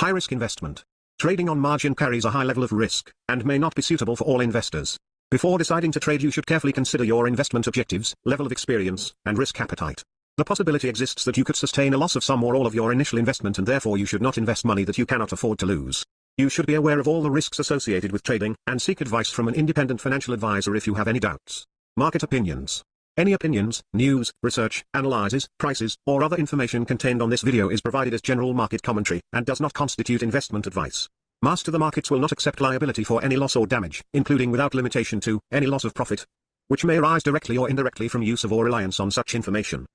High-risk investment. Trading on margin carries a high level of risk, and may not be suitable for all investors. Before deciding to trade, you should carefully consider your investment objectives, level of experience, and risk appetite. The possibility exists that you could sustain a loss of some or all of your initial investment, and therefore you should not invest money that you cannot afford to lose. You should be aware of all the risks associated with trading, and seek advice from an independent financial advisor if you have any doubts. Market opinions. Any opinions, news, research, analyses, prices, or other information contained on this video is provided as general market commentary, and does not constitute investment advice. Master the Markets will not accept liability for any loss or damage, including without limitation to, any loss of profit, which may arise directly or indirectly from use of or reliance on such information.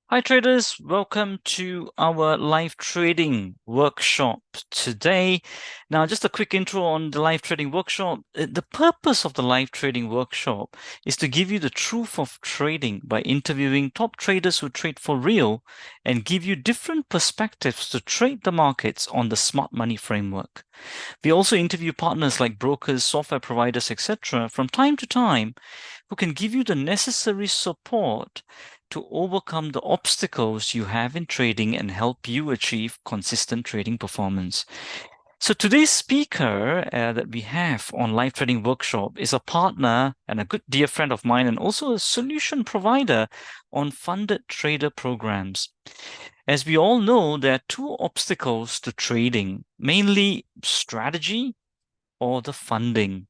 Hi traders, welcome to our live trading workshop today. Now, just a quick intro on the live trading workshop. The purpose of the live trading workshop is to give you the truth of trading by interviewing top traders who trade for real and give you different perspectives to trade the markets on the smart money framework. We also interview partners like brokers, software providers, etc. from time to time who can give you the necessary support to overcome the obstacles you have in trading and help you achieve consistent trading performance. So today's speaker that we have on Live Trading Workshop is a partner and a good dear friend of mine, and also a solution provider on funded trader programs. As we all know, there are two obstacles to trading, mainly strategy or the funding.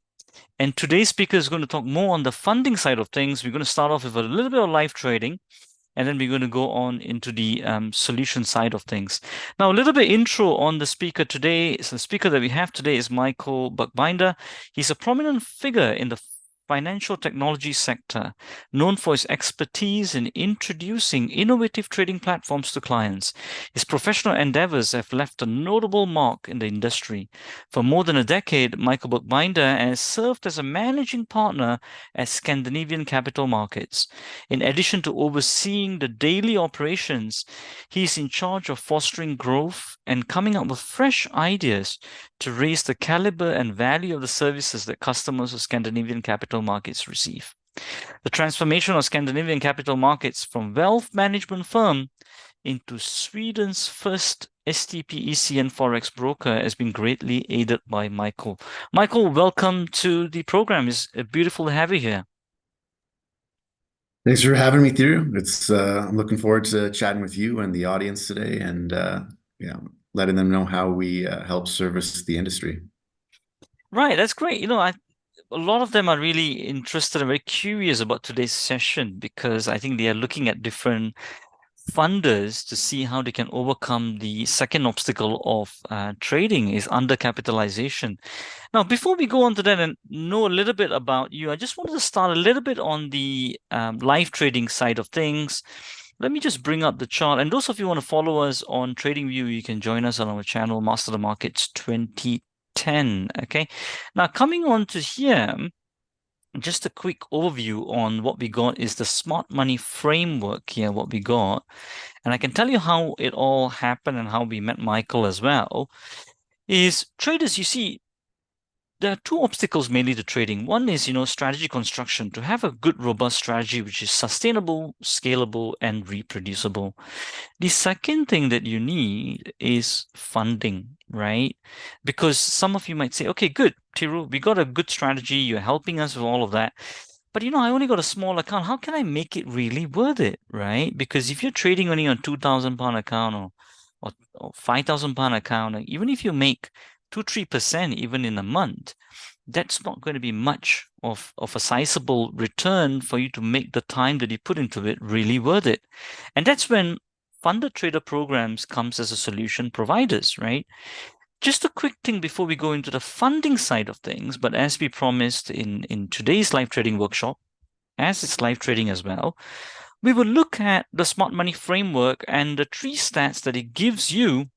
And today's speaker is going to talk more on the funding side of things. We're going to start off with a little bit of live trading, and then we're going to go on into the solution side of things. Now, a little bit intro on the speaker today. So the speaker that we have today is Michael Buchbinder. He's a prominent figure in the financial technology sector, known for his expertise in introducing innovative trading platforms to clients. His professional endeavors have left a notable mark in the industry. For more than a decade, Michael Buchbinder has served as a managing partner at Scandinavian Capital Markets. In addition to overseeing the daily operations, he is in charge of fostering growth and coming up with fresh ideas to raise the caliber and value of the services that customers of Scandinavian capital markets receive. The transformation of Scandinavian capital markets from wealth management firm into Sweden's first STP ECN Forex broker has been greatly aided by Michael. Michael, welcome to the program. It's beautiful to have you here. Thanks for having me, Thiru. I'm looking forward to chatting with you and the audience today, and letting them know how we help service the industry. Right, that's great. You know, a lot of them are really interested and very curious about today's session, because I think they are looking at different funders to see how they can overcome the second obstacle of trading, is undercapitalization. Now, before we go on to that and know a little bit about you, I just wanted to start a little bit on the live trading side of things. Let me just bring up the chart. And those of you who want to follow us on TradingView, you can join us on our channel, Master the Markets 2010. Okay. Now, coming on to here, just a quick overview on what we got is the smart money framework here, what we got. And I can tell you how it all happened and how we met Michael as well. Is traders, you see, there are two obstacles mainly to trading. One is, strategy construction, to have a good, robust strategy which is sustainable, scalable, and reproducible. The second thing that you need is funding, right? Because some of you might say, okay, good, Thiru, we got a good strategy. You're helping us with all of that. But, I only got a small account. How can I make it really worth it, right? Because if you're trading only on £2,000 account or £5,000 account, even if you make 2-3% even in a month, that's not going to be much of a sizable return for you to make the time that you put into it really worth it. And that's when funded trader programs comes as a solution providers, right? Just a quick thing before we go into the funding side of things, but as we promised in today's live trading workshop, as it's live trading as well, we will look at the smart money framework and the 3 stats that it gives you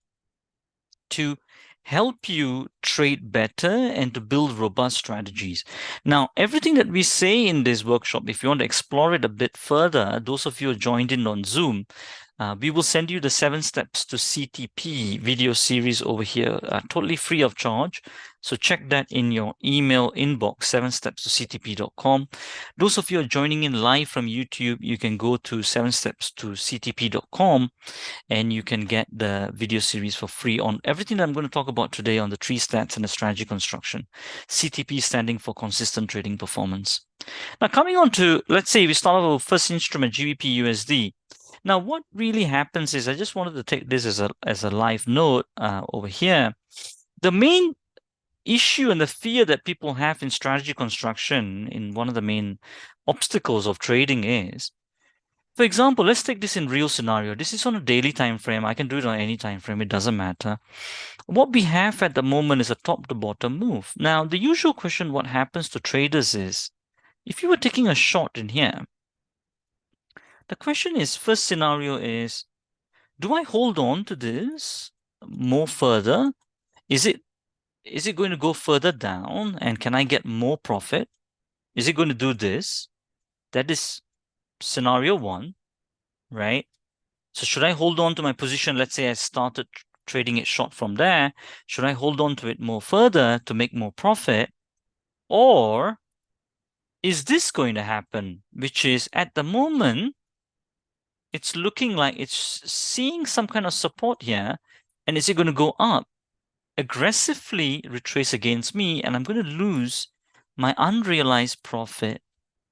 to help you trade better and to build robust strategies. Now, everything that we say in this workshop, if you want to explore it a bit further, those of you who joined in on Zoom, We will send you the 7 steps to CTP video series over here, totally free of charge. So check that in your email inbox, 7steps2ctp.com. Those of you are joining in live from YouTube, you can go to 7steps2ctp.com and you can get the video series for free on everything that I'm going to talk about today on the 3 stats and the strategy construction. CTP standing for consistent trading performance. Now coming on to, let's say we start off with our first instrument, GBP USD. Now, what really happens is, I just wanted to take this as a live note over here. The main issue and the fear that people have in strategy construction, in one of the main obstacles of trading is, for example, let's take this in real scenario. This is on a daily time frame. I can do it on any time frame. It doesn't matter. What we have at the moment is a top to bottom move. Now, the usual question, what happens to traders is, if you were taking a short in here, the question is, first scenario is, do I hold on to this more further? Is it going to go further down and can I get more profit? Is it going to do this? That is scenario 1, right? So should I hold on to my position? Let's say I started trading it short from there. Should I hold on to it more further to make more profit? Or is this going to happen? Which is, at the moment, it's looking like it's seeing some kind of support here. And is it going to go up, aggressively retrace against me, and I'm going to lose my unrealized profit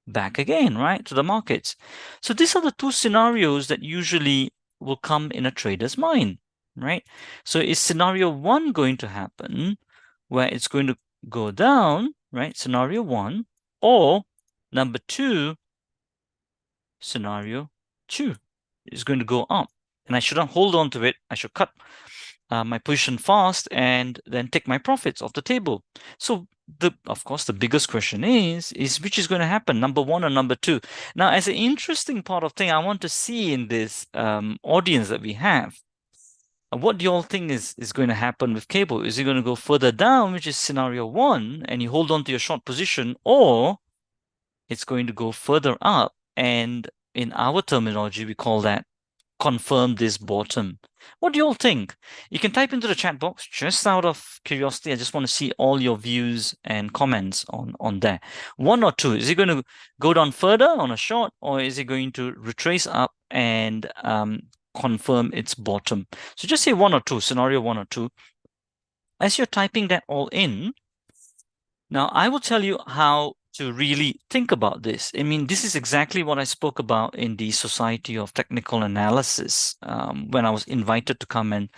back again, right, to the markets? So these are the 2 scenarios that usually will come in a trader's mind, right? So is scenario 1 going to happen, where it's going to go down, right, scenario 1, or number 2, scenario 2 is going to go up, and I shouldn't hold on to it. I should cut my position fast and then take my profits off the table. So of course, the biggest question is which is going to happen, number 1 or number 2? Now, as an interesting part of thing, I want to see in this audience that we have, what do you all think is going to happen with cable? Is it going to go further down, which is scenario 1, and you hold on to your short position, or it's going to go further up, and in our terminology, we call that confirm this bottom? What do you all think? You can type into the chat box, just out of curiosity. I just want to see all your views and comments on there. 1 or 2, is it going to go down further on a short, or is it going to retrace up and confirm its bottom? So just say 1 or 2, scenario 1 or 2. As you're typing that all in, now I will tell you how to really think about this. I mean, this is exactly what I spoke about in the Society of Technical Analysis when I was invited to come and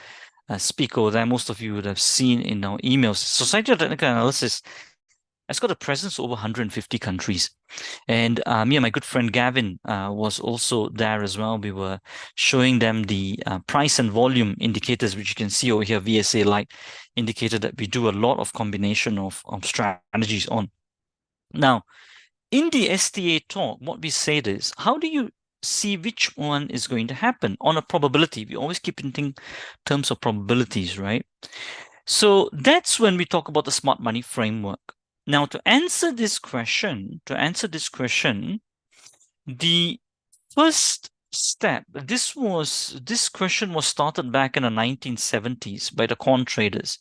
speak over there. Most of you would have seen in our emails. Society of Technical Analysis has got a presence over 150 countries. And me and my good friend Gavin was also there as well. We were showing them the price and volume indicators, which you can see over here, VSA Lite indicator that we do a lot of combination of strategies on. Now, in the STA talk, what we said is, how do you see which one is going to happen on a probability? We always keep in terms of probabilities, right? So that's when we talk about the smart money framework. Now, to answer this question, the first step, this question was started back in the 1970s by the quant traders,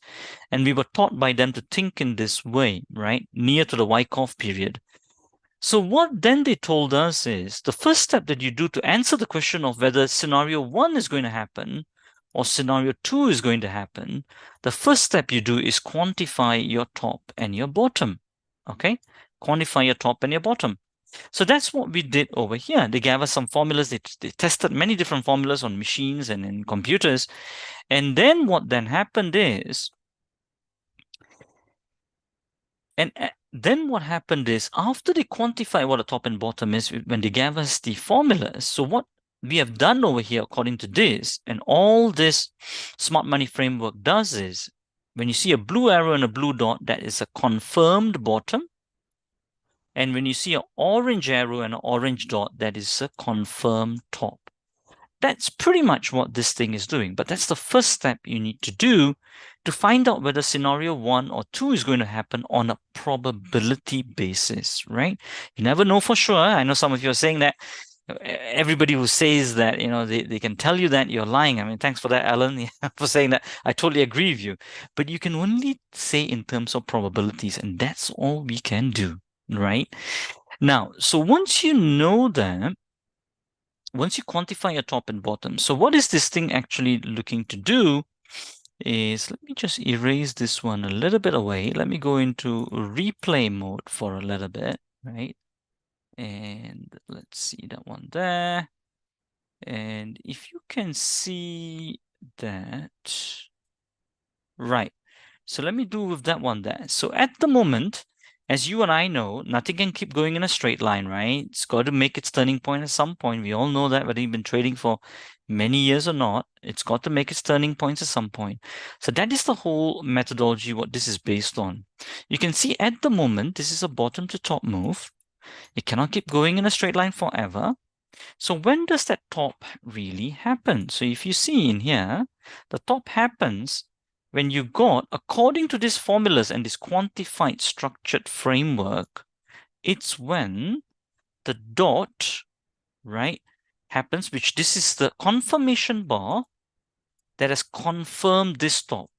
and we were taught by them to think in this way, right, near to the Wyckoff period. So what then they told us is, the first step that you do to answer the question of whether scenario 1 is going to happen or scenario 2 is going to happen, the first step you do is quantify your top and your bottom. Okay, quantify your top and your bottom. So that's what we did over here. They gave us some formulas. They tested many different formulas on machines and in computers. And then what then happened is, after they quantify what the top and bottom is, when they gave us the formulas, so what we have done over here, according to this, and all this smart money framework does is, when you see a blue arrow and a blue dot, that is a confirmed bottom. And when you see an orange arrow and an orange dot, that is a confirmed top. That's pretty much what this thing is doing. But that's the first step you need to do to find out whether scenario 1 or 2 is going to happen on a probability basis, right? You never know for sure. I know some of you are saying that, everybody who says that, they can tell you that, you're lying. I mean, thanks for that, Alan, for saying that. I totally agree with you. But you can only say in terms of probabilities, and that's all we can do, right? Now, so once you know that, once you quantify your top and bottom, so what is this thing actually looking to do is, let me just erase this one a little bit away. Let me go into replay mode for a little bit, right? And let's see that one there. And if you can see that, right. So let me do with that one there. So at the moment, as you and I know, nothing can keep going in a straight line, right? It's got to make its turning point at some point. We all know that, whether you've been trading for many years or not, it's got to make its turning points at some point. So that is the whole methodology, what this is based on. You can see at the moment, this is a bottom to top move. It cannot keep going in a straight line forever. So when does that top really happen? So if you see in here, the top happens when you got, according to these formulas and this quantified structured framework, it's when the dot, right, happens, which this is the confirmation bar that has confirmed this top.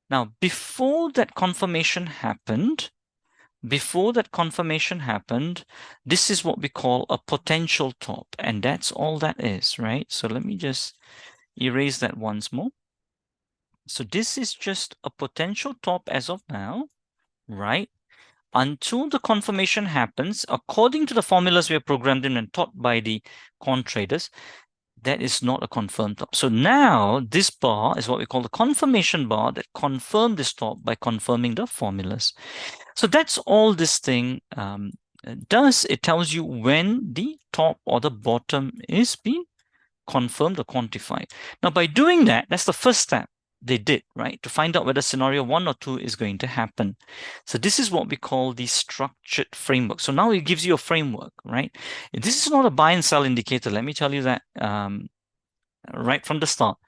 Now, before that confirmation happened, this is what we call a potential top, and that's all that is, right? So let me just erase that once more. So this is just a potential top as of now, right? Until the confirmation happens, according to the formulas we have programmed in and taught by the quant traders, that is not a confirmed top. So now this bar is what we call the confirmation bar that confirmed this top by confirming the formulas. So that's all this thing does. It tells you when the top or the bottom is being confirmed or quantified. Now, by doing that, that's the first step they did, right? To find out whether scenario 1 or 2 is going to happen. So this is what we call the structured framework. So now it gives you a framework, right? This is not a buy and sell indicator. Let me tell you that right from the start.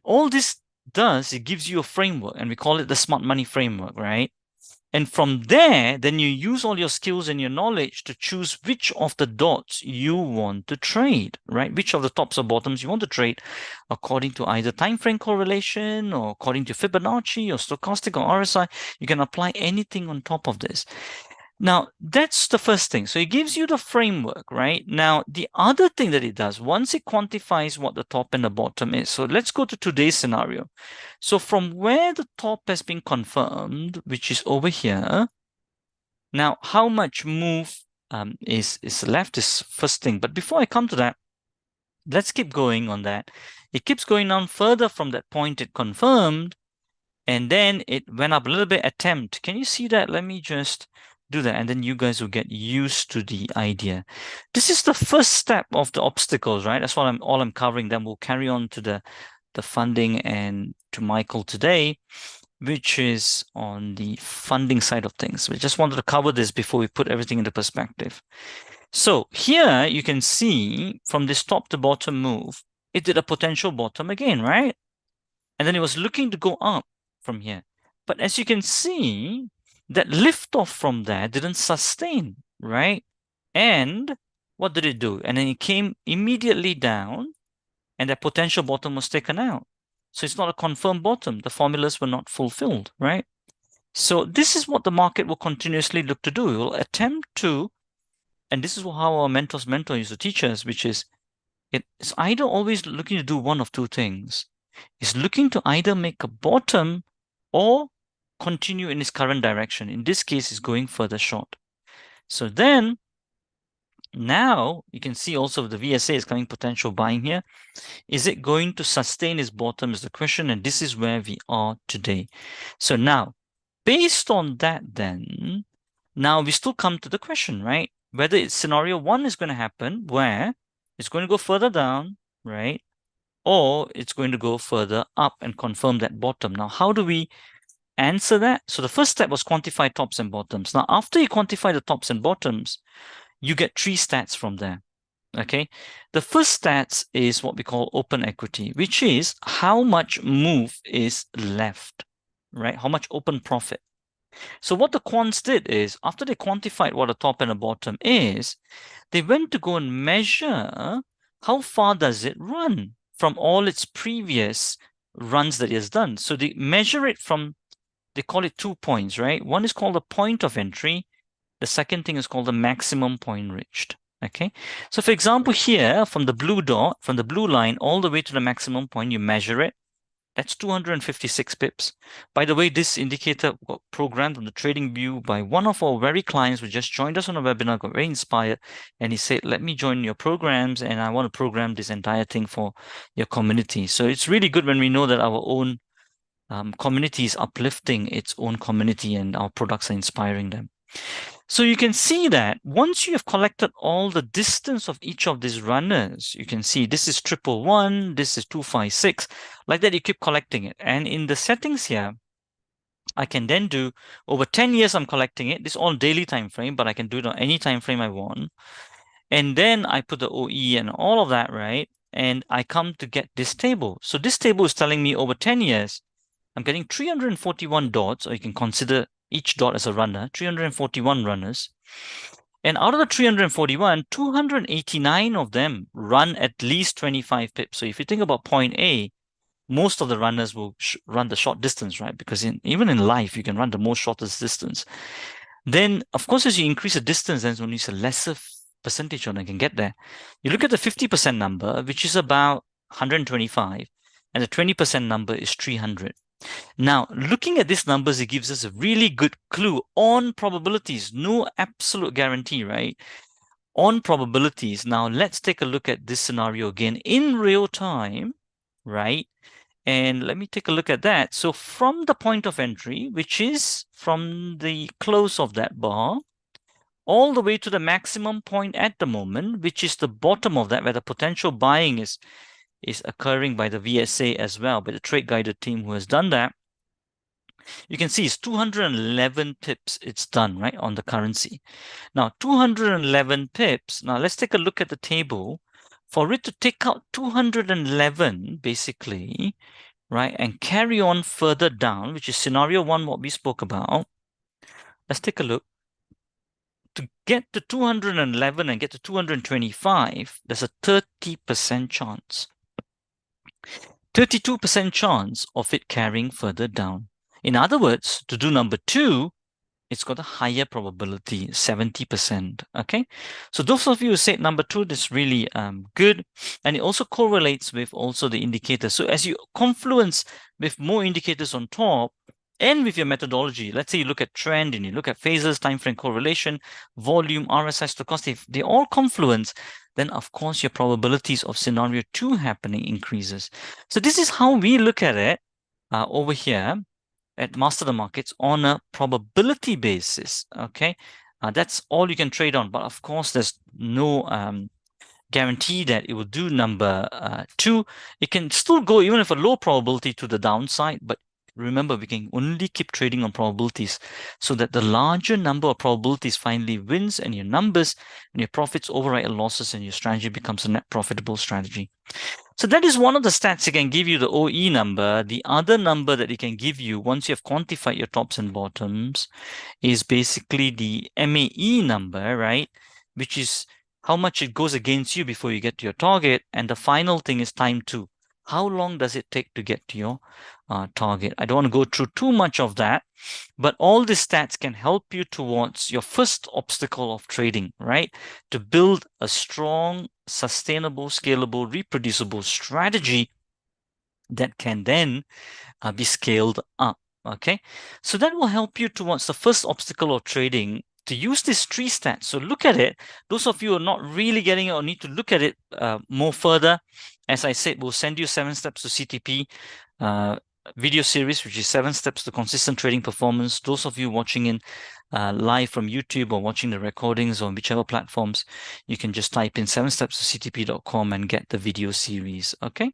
All this does, it gives you a framework, and we call it the smart money framework, right? And from there, then you use all your skills and your knowledge to choose which of the dots you want to trade, right? Which of the tops or bottoms you want to trade according to either time frame correlation or according to Fibonacci or stochastic or RSI. You can apply anything on top of this. Now, that's the first thing. So it gives you the framework, right? Now, the other thing that it does, once it quantifies what the top and the bottom is. So let's go to today's scenario. So from where the top has been confirmed, which is over here, now how much move is left is first thing. But before I come to that, let's keep going on that. It keeps going down further from that point it confirmed, and then it went up a little bit, attempt. Can you see that? Let me just do that, and then you guys will get used to the idea. This is the first step of the obstacles, right? That's what I'm covering. Then we'll carry on to the funding and to Michael today, which is on the funding side of things. We just wanted to cover this before we put everything into perspective. So here you can see from this top to bottom move, it did a potential bottom again, right? And then it was looking to go up from here. But as you can see, that lift off from there didn't sustain, right? And what did it do? And then it came immediately down, and that potential bottom was taken out. So it's not a confirmed bottom. The formulas were not fulfilled, right? So this is what the market will continuously look to do. It will attempt to, and this is how our mentor used to teach us, which is it's either always looking to do one of two things. It's looking to either make a bottom or continue in its current direction. In this case, it's going further short. So then, now you can see also the VSA is coming potential buying here. Is it going to sustain its bottom is the question, and this is where we are today. So now, based on that then, now we still come to the question, right? Whether it's scenario 1 is going to happen, where it's going to go further down, right? Or it's going to go further up and confirm that bottom. Now, how do we answer that? So the first step was quantify tops and bottoms. Now, after you quantify the tops and bottoms, you get 3 stats from there. Okay, the first stats is what we call open equity, which is how much move is left, right? How much open profit. So what the quants did is, after they quantified what a top and a bottom is, they went to go and measure how far does it run from all its previous runs that it has done. So they measure it from, they call it 2 points, right? One is called the point of entry. The second thing is called the maximum point reached. Okay. So for example, here from the blue dot, from the blue line all the way to the maximum point, you measure it. That's 256 pips. By the way, this indicator got programmed on the TradingView by one of our very clients who just joined us on a webinar, got very inspired, and he said, let me join your programs, and I want to program this entire thing for your community. So it's really good when we know that our own community is uplifting its own community and our products are inspiring them. So you can see that once you have collected all the distance of each of these runners, you can see this is 111, this is 256, like that you keep collecting it. And in the settings here, I can then do over 10 years, I'm collecting it. This is all daily time frame, but I can do it on any time frame I want. And then I put the OE and all of that, right? And I come to get this table. So this table is telling me over 10 years, I'm getting 341 dots, or you can consider each dot as a runner, 341 runners. And out of the 341, 289 of them run at least 25 pips. So if you think about point A, most of the runners will run the short distance, right? Because even in life, you can run the most shortest distance. Then, of course, as you increase the distance, then only a lesser percentage on it can get there. You look at the 50% number, which is about 125, and the 20% number is 300. Now, looking at these numbers, it gives us a really good clue on probabilities. No absolute guarantee, right? On probabilities. Now, let's take a look at this scenario again in real time, right? And let me take a look at that. So from the point of entry, which is from the close of that bar, all the way to the maximum point at the moment, which is the bottom of that, where the potential buying is occurring by the VSA as well, by the trade guided team who has done that. You can see it's 211 pips it's done, right, on the currency. Now, 211 pips. Now, let's take a look at the table. For it to take out 211, basically, right, and carry on further down, which is scenario 1, what we spoke about. Let's take a look. To get to 211 and get to 225, there's a 30% chance. 32% chance of it carrying further down. In other words, to do number 2, it's got a higher probability, 70%. Okay, so those of you who said number 2, that's really good, and it also correlates with also the indicators. So as you confluence with more indicators on top and with your methodology, let's say you look at trend and you look at phases, time frame correlation, volume, RSI, stochastic, they all confluence, then of course your probabilities of scenario 2 happening increases. So this is how we look at it over here at Master the Markets on a probability basis. Okay, that's all you can trade on, but of course there's no guarantee that it will do number 2. It can still go even if a low probability to the downside, but remember, we can only keep trading on probabilities so that the larger number of probabilities finally wins, and your numbers and your profits override your losses, and your strategy becomes a net profitable strategy. So that is one of the stats. It can give you the OE number. The other number that it can give you once you have quantified your tops and bottoms is basically the MAE number, right? Which is how much it goes against you before you get to your target. And the final thing is time to. How long does it take to get to your target? I don't want to go through too much of that, but all these stats can help you towards your first obstacle of trading, right? To build a strong, sustainable, scalable, reproducible strategy that can then be scaled up, okay? So that will help you towards the first obstacle of trading, to use these 3 stats. So look at it. Those of you who are not really getting it or need to look at it more further, as I said, we'll send you 7 steps to CTP video series, which is 7 steps to consistent trading performance. Those of you watching in live from YouTube or watching the recordings on whichever platforms, you can just type in 7stepstoctp.com and get the video series, okay?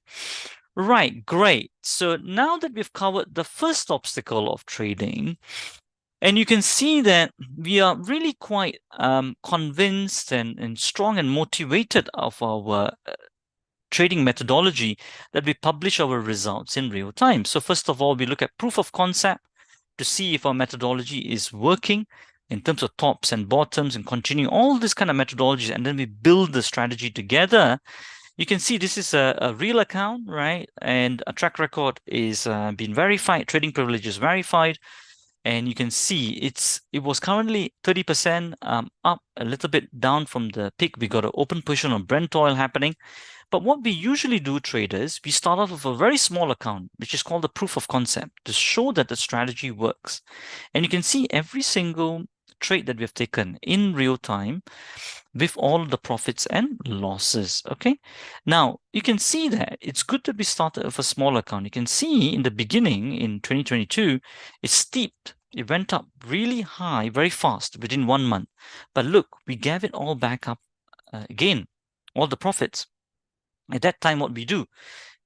Right, great. So now that we've covered the first obstacle of trading, and you can see that we are really quite convinced and strong and motivated of our trading methodology, that we publish our results in real time. So first of all, we look at proof of concept. to see if our methodology is working in terms of tops and bottoms and continuing all this kind of methodologies, and then we build the strategy together. You can see this is a real account, right? And a track record is been verified, trading privilege is verified. And you can see it was currently 30% up, a little bit down from the peak. We got an open position on Brent oil happening. But what we usually do, traders, we start off with a very small account, which is called the proof of concept, to show that the strategy works. And you can see every single trade that we have taken in real time with all the profits and losses. Okay. Now you can see that it's good that we started with a small account. You can see in the beginning in 2022, it steeped. It went up really high, very fast within 1 month. But look, we gave it all back up again, all the profits. At that time, what we do,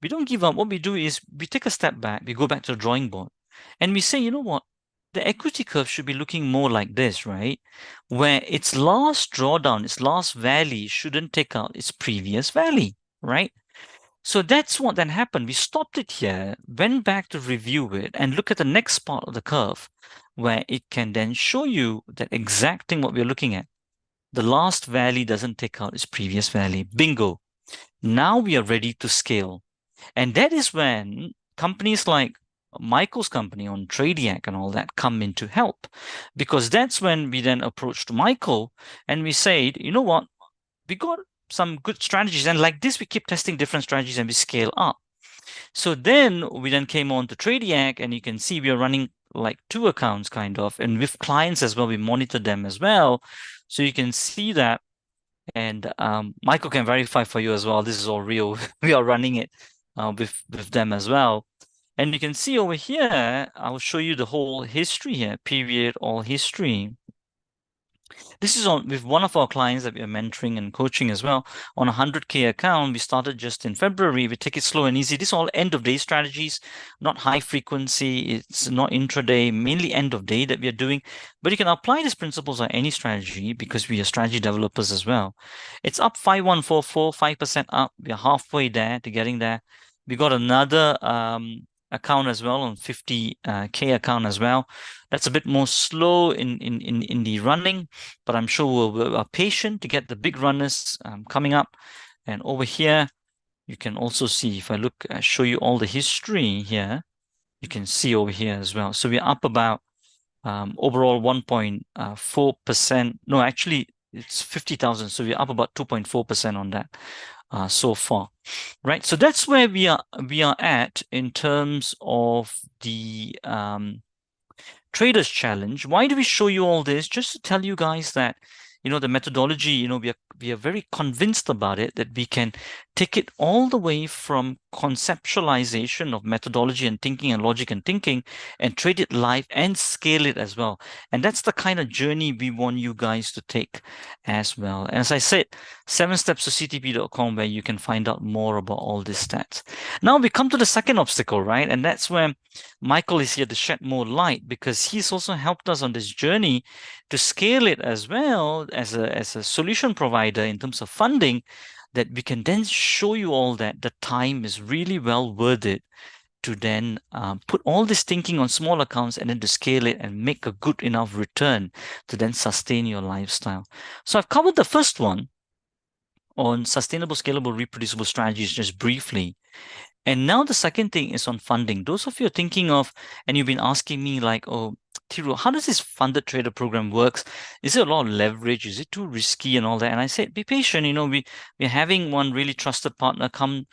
we don't give up. What we do is we take a step back, we go back to the drawing board, and we say, you know what? The equity curve should be looking more like this, right? Where its last drawdown, its last valley shouldn't take out its previous valley, right? So that's what then happened. We stopped it here, went back to review it, and look at the next part of the curve where it can then show you that exact thing what we're looking at. The last valley doesn't take out its previous valley. Bingo. Now we are ready to scale. And that is when companies like Michael's company on Tradiac and all that come in to help, because that's when we then approached Michael and we said, you know what, we got some good strategies, and like this we keep testing different strategies and we scale up. So then we then came on to Tradiac, and you can see we are running like 2 accounts kind of, and with clients as well, we monitor them as well. So you can see that, and Michael can verify for you as well. This is all real. We are running it with them as well. And you can see over here, I'll show you the whole history here, period, all history. This is on with one of our clients that we are mentoring and coaching as well on a 100K account. We started just in February. We take it slow and easy. This is all end of day strategies, not high frequency. It's not intraday, mainly end of day that we are doing. But you can apply these principles on any strategy because we are strategy developers as well. It's up 5144, 5% up. We are halfway there to getting there. We got another account as well on 50K account as well. That's a bit more slow in the running, but I'm sure we are patient to get the big runners coming up. And over here, you can also see, if I look, show you all the history here, you can see over here as well. So we're up about overall 1.4%. No, actually, it's 50,000. So we're up about 2.4% on that so far, right? So that's where we are at in terms of the Traders Challenge. Why do we show you all this? Just to tell you guys that, you know, the methodology, you know, we are very convinced about it, that we can take it all the way from conceptualization of methodology and thinking and logic and thinking and trade it live and scale it as well. And that's the kind of journey we want you guys to take as well. And as I said, 7steps-to-ctp.com, where you can find out more about all these stats. Now we come to the second obstacle, right? And that's where Michael is here to shed more light, because he's also helped us on this journey to scale it as well as a solution provider in terms of funding, that we can then show you all that the time is really well worth it to then put all this thinking on small accounts and then to scale it and make a good enough return to then sustain your lifestyle. So I've covered the first one on sustainable, scalable, reproducible strategies just briefly. And now the second thing is on funding. Those of you are thinking of, and you've been asking me like, oh, Thiru, how does this funded trader program works? Is it a lot of leverage? Is it too risky and all that? And I said, be patient. You know, we're having one really trusted partner come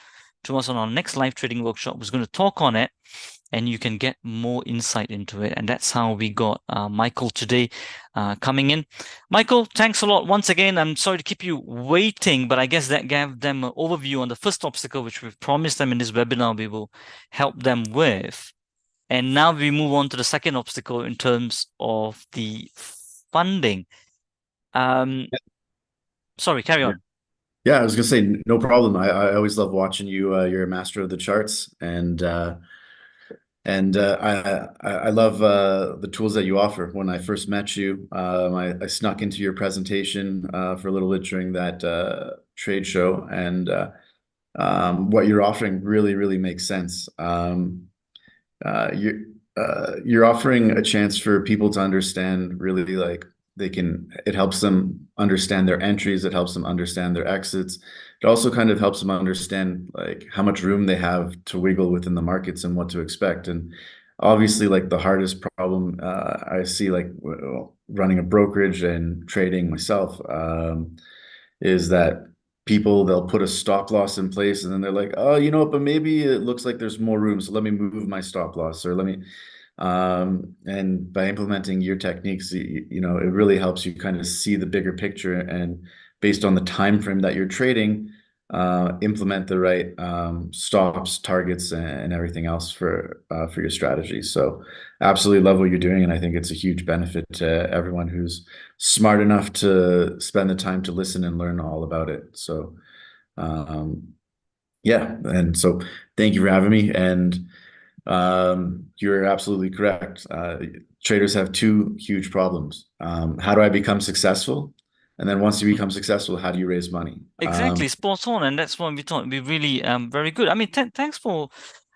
to us on our next live trading workshop who's going to talk on it, and you can get more insight into it. And that's how we got Michael today coming in. Michael, thanks a lot once again. I'm sorry to keep you waiting, but I guess that gave them an overview on the first obstacle, which we've promised them in this webinar we will help them with. And now we move on to the second obstacle in terms of the funding. Sorry, carry on. Yeah, I was gonna say no problem. I always love watching you. You're a master of the charts, and I love the tools that you offer. When I first met you, I snuck into your presentation for a little bit during that trade show, and what you're offering really makes sense. you're offering a chance for people to understand really like it helps them understand their entries, it helps them understand their exits. It also kind of helps them understand like how much room they have to wiggle within the markets and what to expect. And obviously, like the hardest problem I see, like running a brokerage and trading myself, is that people they'll put a stop loss in place and then they're like, oh, you know what, but maybe it looks like there's more room, so let me move my stop loss or let me and by implementing your techniques, you know, it really helps you kind of see the bigger picture and based on the time frame that you're trading, implement the right stops, targets, and everything else for your strategy. So absolutely love what you're doing, and I think it's a huge benefit to everyone who's smart enough to spend the time to listen and learn all about it. So yeah, and so thank you for having me. And you're absolutely correct. Traders have two huge problems. How do I become successful? And then once you become successful, how do you raise money? Exactly, spot on, and that's what we thought would be really very good. I mean, thanks for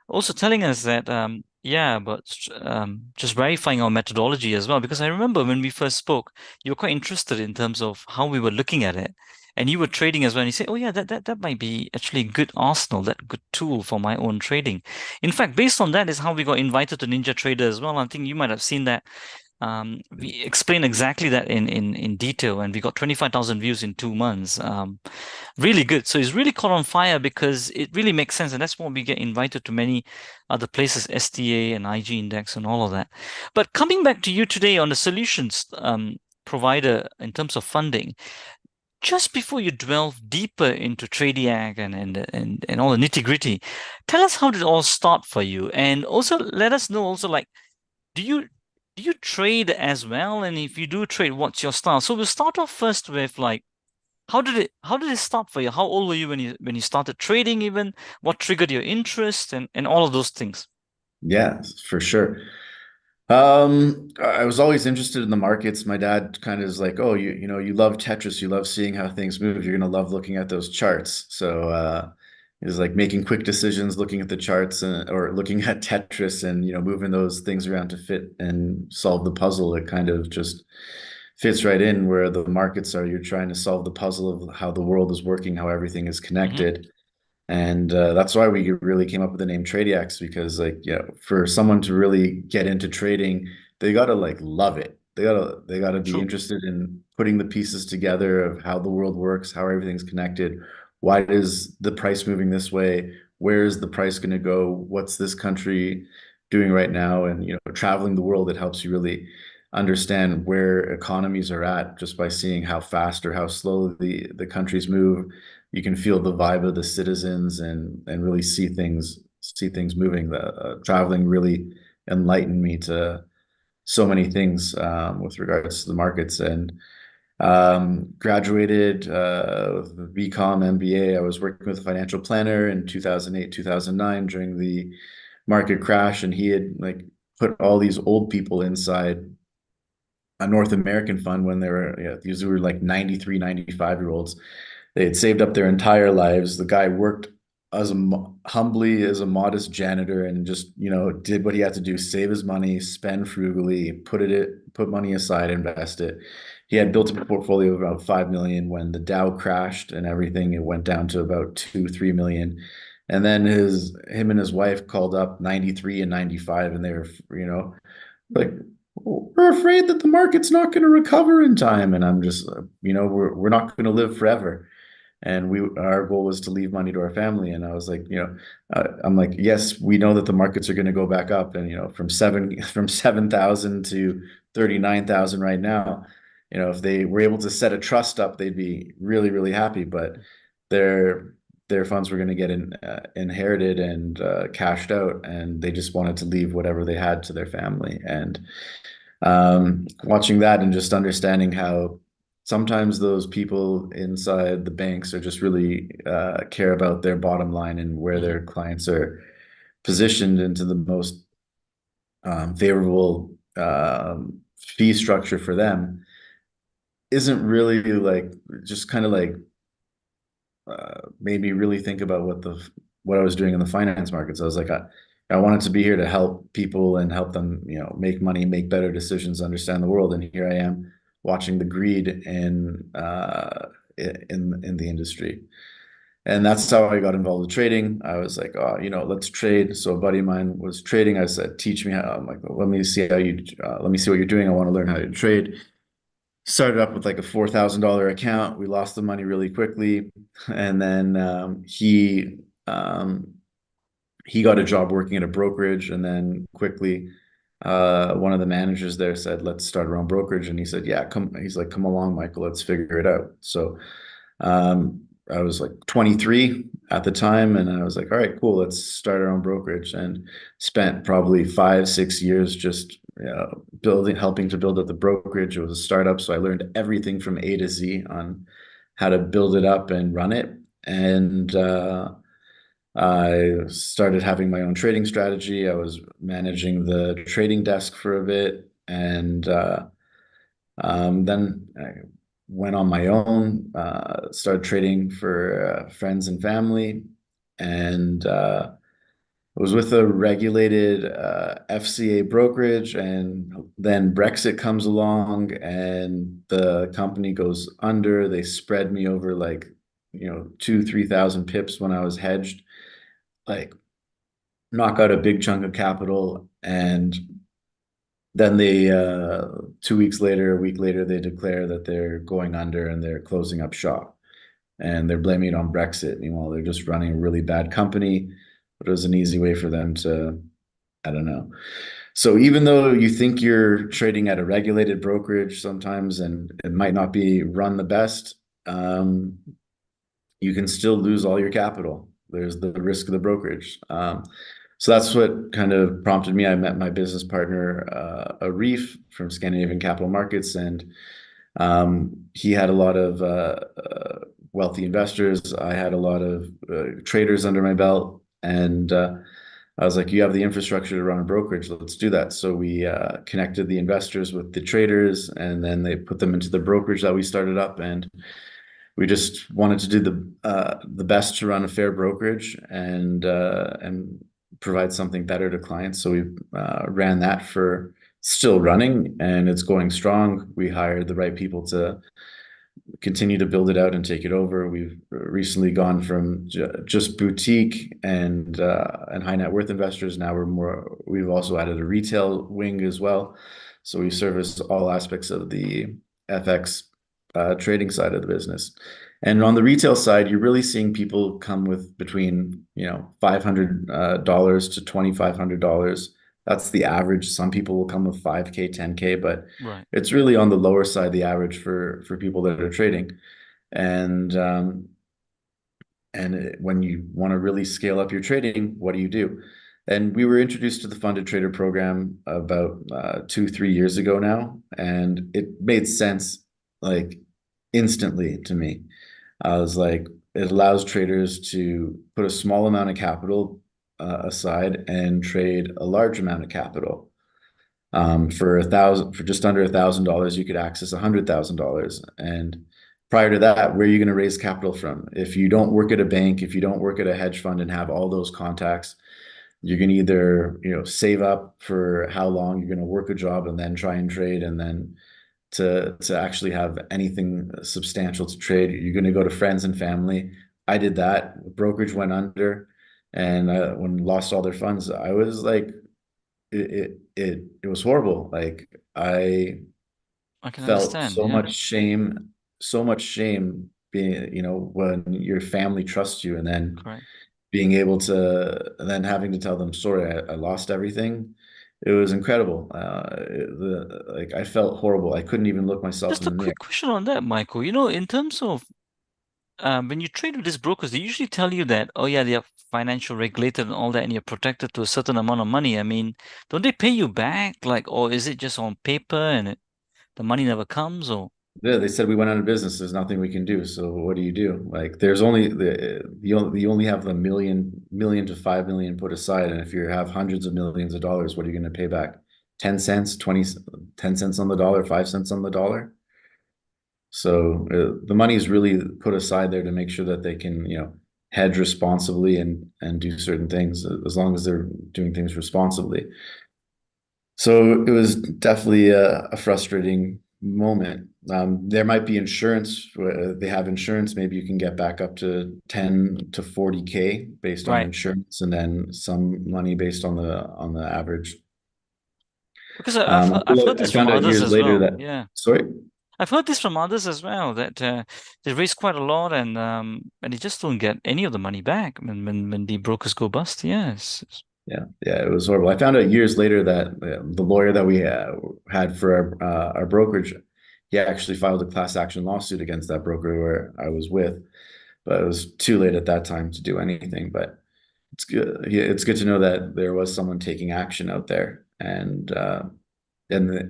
also telling us that yeah, but just verifying our methodology as well, because I remember when we first spoke, you were quite interested in terms of how we were looking at it, and you were trading as well. And you say, oh yeah, that might be actually a good arsenal, that good tool for my own trading. In fact, based on that is how we got invited to Ninja Trader as well. I think you might have seen that. We explained exactly that in detail, and we got 25,000 views in 2 months. Really good. So it's really caught on fire because it really makes sense, and that's why we get invited to many other places, STA and IG Index and all of that. But coming back to you today on the solutions provider in terms of funding, just before you delve deeper into Tradiac and all the nitty-gritty, tell us how did it all start for you, and also let us know also like do you trade as well? And if you do trade, what's your style? So we'll start off first with like how did it start for you? How old were you when you started trading even? What triggered your interest and all of those things? Yeah, for sure. I was always interested in the markets. My dad kind of is like, oh, you know, you love Tetris, you love seeing how things move. You're gonna love looking at those charts. So it was like making quick decisions, looking at the charts or looking at Tetris and you know moving those things around to fit and solve the puzzle. It kind of just fits right in where the markets are. You're trying to solve the puzzle of how the world is working, how everything is Hmm. connected. And that's why we really came up with the name TradeX because like, you know, for someone to really get into trading, they gotta like love it. They gotta be True. interested in putting the pieces together of how the world works, how everything's connected. Why is the price moving this way? Where is the price going to go? What's this country doing right now? And you know, traveling the world, it helps you really understand where economies are at just by seeing how fast or how slow the countries move. You can feel the vibe of the citizens and really see things moving. The traveling really enlightened me to so many things with regards to the markets and graduated with BCom MBA. I was working with a financial planner in 2008, 2009 during the market crash, and he had like put all these old people inside a North American fund when they were, yeah, these were like 93, 95-year-olds. They had saved up their entire lives. The guy worked as humbly as a modest janitor and just, you know, did what he had to do, save his money, spend frugally, put money aside, invest it. He had built a portfolio of about 5 million when the Dow crashed and everything. It went down to about 2, 3 million. And then him and his wife called up 93 and 95 and they were, you know, like we're afraid that the market's not going to recover in time. And I'm just, you know, we're not going to live forever. And our goal was to leave money to our family. And I was like, you know, I'm like, yes, we know that the markets are going to go back up. And, you know, from 7,000 to 39,000 right now, you know, if they were able to set a trust up, they'd be really, really happy. But their, their funds were going to get inherited and cashed out. And they just wanted to leave whatever they had to their family. And watching that and just understanding how sometimes those people inside the banks are just really care about their bottom line and where Hmm. their clients are positioned into the most favorable fee structure for them isn't really like just kind of like made me really think about what I was doing in the finance markets. I was like, I wanted to be here to help people and help them, you know, make money, make better decisions, understand the world. And here I am watching the greed in the industry. And that's how I got involved with trading. I was like, oh, you know, let's trade. So a buddy of mine was trading. I said, teach me how. I'm like, well, let me see what you're doing. I want to learn how to trade. Started up with like a $4,000 account. We lost the money really quickly. And then he got a job working at a brokerage, and then quickly one of the managers there said, let's start our own brokerage. And he said, yeah, come. He's like, come along, Michael, let's figure it out. So I was like 23 at the time, and I was like, all right, cool, let's start our own brokerage. And spent probably 5-6 years just helping to build up the brokerage. It was a startup, so I learned everything from A to Z on how to build it up and run it. And I started having my own trading strategy. I was managing the trading desk for a bit, and then I went on my own, started trading for friends and family, and was with a regulated FCA brokerage. And then Brexit comes along and the company goes under. They spread me over like, you know, 2,000-3,000 pips when I was hedged, like knock out a big chunk of capital. And then they 2 weeks later, a week later, they declare that they're going under and they're closing up shop, and they're blaming it on Brexit. Meanwhile, they're just running a really bad company, but it was an easy way for them to, I don't know. So even though you think you're trading at a regulated brokerage sometimes, and it might not be run the best, you can still lose all your capital. There's the risk of the brokerage. So that's what kind of prompted me. I met my business partner, Arif from Scandinavian Capital Markets, and he had a lot of wealthy investors. I had a lot of traders under my belt, and I was like, you have the infrastructure to run a brokerage, let's do that. So we connected the investors with the traders, and then they put them into the brokerage that we started up. And we just wanted to do the best to run a fair brokerage and provide something better to clients. So we ran that for, still running, and it's going strong. We hired the right people to continue to build it out and take it over. We've recently gone from just boutique and high net worth investors. Now we've also added a retail wing as well. So we service all aspects of the FX trading side of the business. And on the retail side, you're really seeing people come with between, you know, $500 to $2,500. That's the average. Some people will come with 5K, 10K, but Right. it's really on the lower side, the average for people that are trading. And when you want to really scale up your trading, what do? And we were introduced to the funded trader program about 2-3 years ago now, and it made sense like instantly to me. I was like, it allows traders to put a small amount of capital aside and trade a large amount of capital. For just under $1,000, you could access $100,000. And prior to that, where are you going to raise capital from? If you don't work at a bank, if you don't work at a hedge fund and have all those contacts, you can either, you know, save up for how long you're going to work a job and then try and trade, and then to actually have anything substantial to trade, you're going to go to friends and family. I did that. The brokerage went under, and when lost all their funds, I was like, it was horrible. Like I can felt understand. Yeah. So much shame being, you know, when your family trusts you, and then Correct. being able to, and then having to tell them, sorry, I lost everything. It was incredible. Like I felt horrible. I couldn't even look myself Just in a the mirror. quick question on that, Michael. You know, in terms of when you trade with these brokers, they usually tell you that, oh yeah, they are financial regulated and all that, and you're protected to a certain amount of money. I mean, don't they pay you back? Like, or is it just on paper and the money never comes? Or Yeah, they said we went out of business. There's nothing we can do. So what do? Like, there's only you only have the million to 5 million put aside, and if you have hundreds of millions of dollars, what are you going to pay back? 10 cents, 10 cents on the dollar, 5 cents on the dollar. So the money is really put aside there to make sure that they can, you know, hedge responsibly and do certain things as long as they're doing things responsibly. So it was definitely a frustrating moment. There might be insurance. They have insurance. Maybe you can get back up to 10 to 40K based on Right. insurance, and then some money based on the average. Because I've heard I this from found out others years as later well. that, Yeah. sorry? I've heard this from others as well that they raise quite a lot and they just don't get any of the money back when the brokers go bust. Yes. Yeah, it was horrible. I found out years later that the lawyer that we had for our brokerage, he actually filed a class action lawsuit against that broker where I was with, but it was too late at that time to do anything. But it's good. Yeah, it's good to know that there was someone taking action out there, and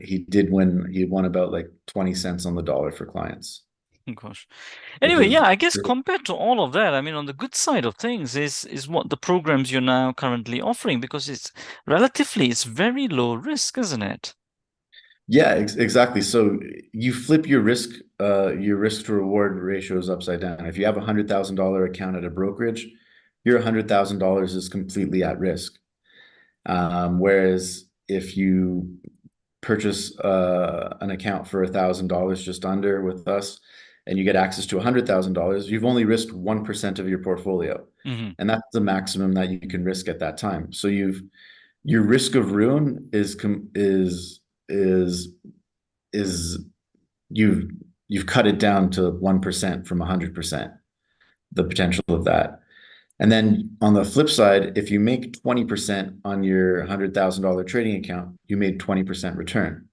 he did win. He won about like 20 cents on the dollar for clients, Oh, gosh. which Anyway, is yeah, I guess compared to all of that, I mean, on the good side of things is what the programs you're now currently offering because it's very low risk, isn't it? yeah, exactly. So you flip your risk to reward ratios upside down. If you have $100,000 account at a brokerage, your $100,000 is completely at risk. Whereas if you purchase an account for $1,000 just under with us, and you get access to $100,000, you've only risked 1% of your portfolio, Hmm. and that's the maximum that you can risk at that time. So your risk of ruin is you've cut it down to 1% from 100%, the potential of that. And then on the flip side, if you make 20% on your $100,000 trading account, you made 20% return.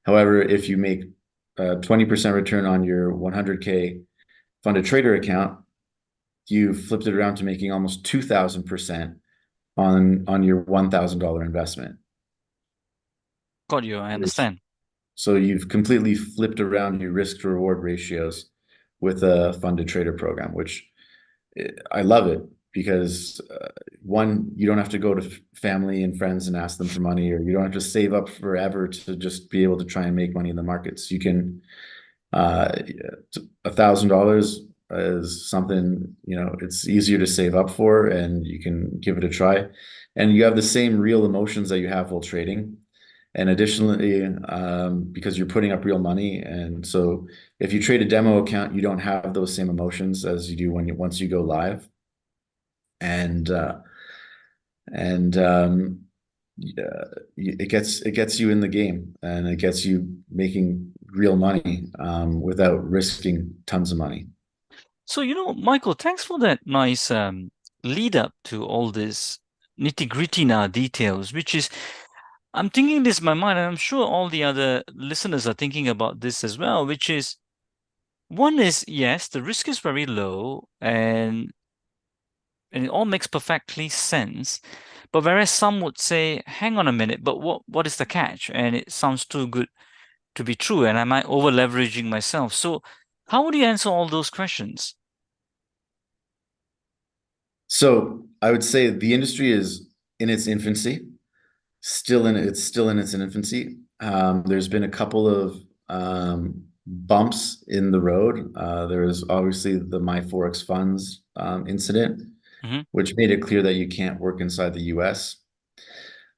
However, if you make 20% return on your 100K funded trader account, you flipped it around to making almost 2,000% on your $1,000 investment. Got you. I understand. So you've completely flipped around your risk to reward ratios with a funded trader program, which I love it because one, you don't have to go to family and friends and ask them for money, or you don't have to save up forever to just be able to try and make money in the markets. You can, $1,000 is something, it's easier to save up for, and you can give it a try. And you have the same real emotions that you have while trading. And additionally, because you're putting up real money, and so if you trade a demo account, you don't have those same emotions as you do once you go live. And yeah, it gets you in the game, and it gets you making real money without risking tons of money. So, Michael, thanks for that nice lead up to all this nitty-gritty now details, which is I'm thinking this in my mind, and I'm sure all the other listeners are thinking about this as well, which is one is yes, the risk is very low and it all makes perfectly sense. But whereas some would say, hang on a minute, but what is the catch? And it sounds too good to be true, and am I over leveraging myself? So how would you answer all those questions? So I would say the industry is in its infancy, it's still in its infancy. There's been a couple of bumps in the road. There was obviously the MyForex Funds incident, Hmm. which made it clear that you can't work inside the US.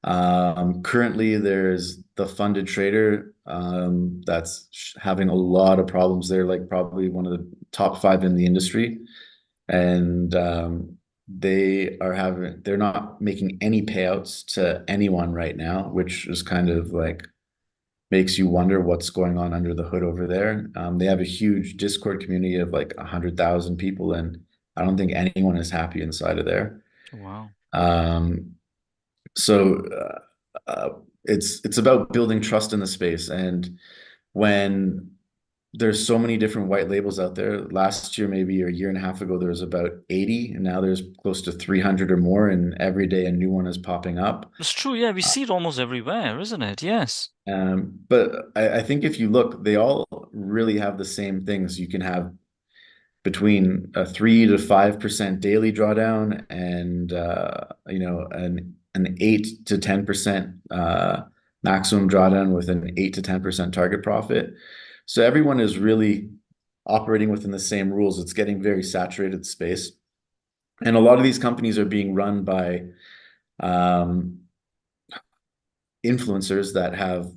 Currently, there's the funded trader that's having a lot of problems. They're like probably one of the top 5 in the industry, and they're not making any payouts to anyone right now, which is kind of like makes you wonder what's going on under the hood over there. They have a huge Discord community of like 100,000 people, and I don't think anyone is happy inside of there. Wow. Um, so it's about building trust in the space, and when there's so many different white labels out there. Last year, maybe a year and a half ago, there was about 80, and now there's close to 300 or more, and every day a new one is popping up. It's true, yeah, we see it almost everywhere, isn't it? Yes. But I think if you look, they all really have the same things. You can have between a 3 to 5% daily drawdown and an 8 to 10% maximum drawdown with an 8 to 10% target profit. So everyone is really operating within the same rules. It's getting very saturated space. And a lot of these companies are being run by um, influencers that have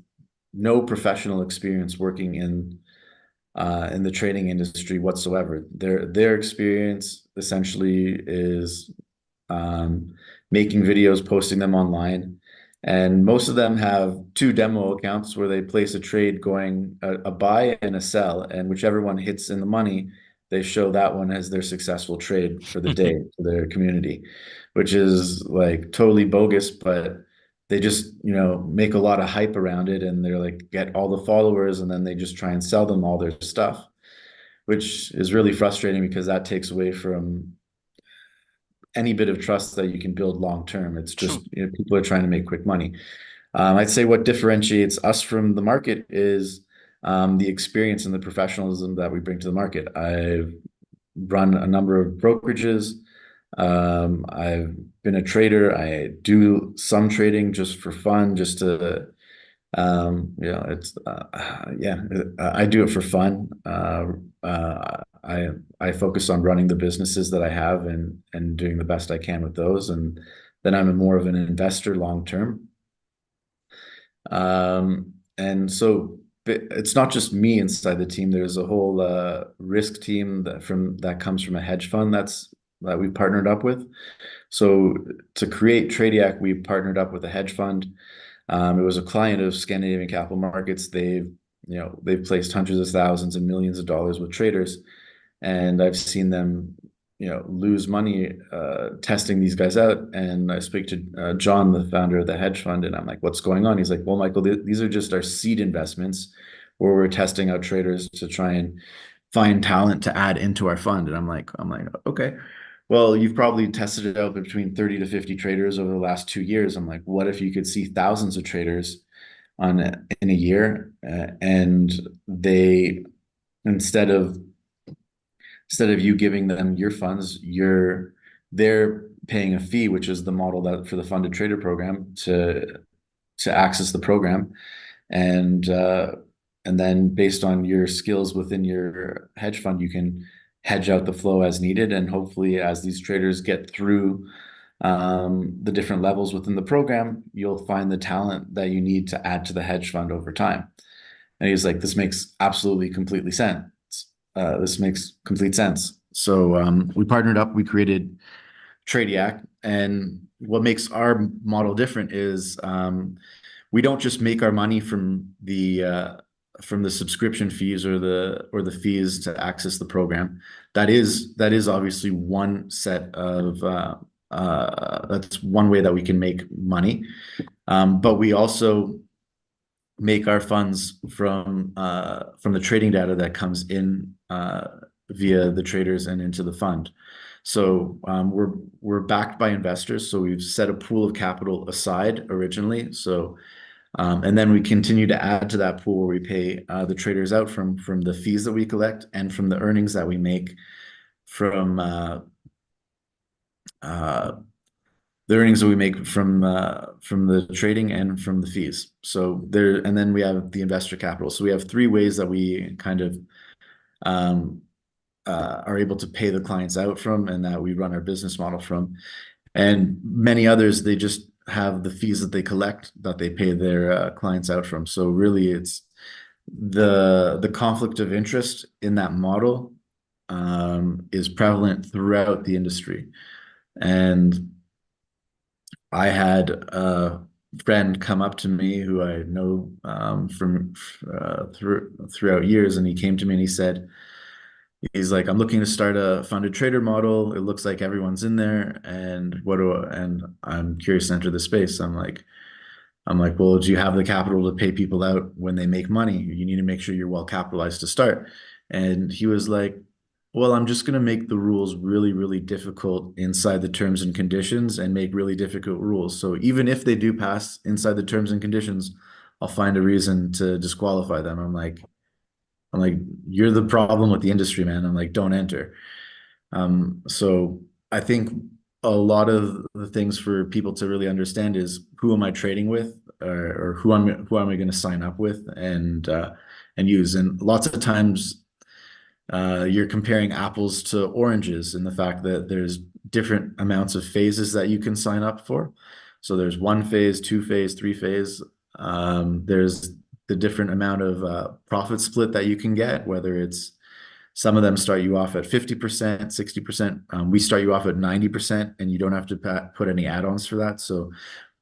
no professional experience working in the trading industry whatsoever. Their experience essentially is making videos, posting them online, and most of them have two demo accounts where they place a trade going a buy and a sell, and whichever one hits in the money, they show that one as their successful trade for the day to their community, which is like totally bogus, but they just, make a lot of hype around it, and they're like get all the followers, and then they just try and sell them all their stuff, which is really frustrating because that takes away from any bit of trust that you can build long term. It's True. just, people are trying to make quick money. I'd say what differentiates us from the market is the experience and the professionalism that we bring to the market. I've run a number of brokerages. I've been a trader. I do some trading just for fun, just to, it's, yeah, I do it for fun. I focus on running the businesses that I have and doing the best I can with those. And then I'm more of an investor long term. And so it's not just me inside the team. There's a whole risk team that comes from a hedge fund that we partnered up with. So to create Tradiac, we partnered up with a hedge fund. It was a client of Scandinavian Capital Markets. They've placed hundreds of thousands and millions of dollars with traders, and I've seen them, lose money testing these guys out. And I speak to John, the founder of the hedge fund, and I'm like, "What's going on?" He's like, "Well, Michael, these are just our seed investments where we're testing out traders to try and find talent to add into our fund." And I'm like, okay. Well, you've probably tested it out between 30 to 50 traders over the last 2 years. I'm like, what if you could see thousands of traders in a year, and they instead of you giving them your funds, they're paying a fee, which is the model that for the funded trader program to access the program, and then based on your skills within your hedge fund, you can hedge out the flow as needed, and hopefully, as these traders get through the different levels within the program, you'll find the talent that you need to add to the hedge fund over time. And he's like, "This makes absolutely completely sense. This makes complete sense." So we partnered up. We created Tradiac, and what makes our model different is we don't just make our money from the subscription fees or the fees to access the program. That is obviously one set of that's one way that we can make money, but we also make our funds from the trading data that comes in via the traders and into the fund. So we're backed by investors, so we've set a pool of capital aside originally. So and then we continue to add to that pool where we pay the traders out from the fees that we collect and from the earnings that we make from the trading and from the fees. So and then we have the investor capital. So we have three ways that we kind of are able to pay the clients out from, and that we run our business model from. And many others, they just have the fees that they collect that they pay their clients out from. So really, it's the conflict of interest in that model is prevalent throughout the industry. And I had a friend come up to me who I know from throughout years, and he came to me and he said, he's like, "I'm looking to start a funded trader model. It looks like everyone's in there, and I'm curious to enter the space." I'm like, "Well, do you have the capital to pay people out when they make money? You need to make sure you're well capitalized to start." And he was like, "Well, I'm just going to make the rules really, really difficult inside the terms and conditions and make really difficult rules. So even if they do pass inside the terms and conditions, I'll find a reason to disqualify them." I'm like, "You're the problem with the industry, man." I'm like, "Don't enter." So I think a lot of the things for people to really understand is, who am I trading with, or who am I going to sign up with and use? And lots of times you're comparing apples to oranges in the fact that there's different amounts of phases that you can sign up for. So there's 1 phase, 2 phase, 3 phase. There's the different amount of profit split that you can get, whether it's some of them start you off at 50%, 60%. We start you off at 90%, and you don't have to put any add-ons for that. So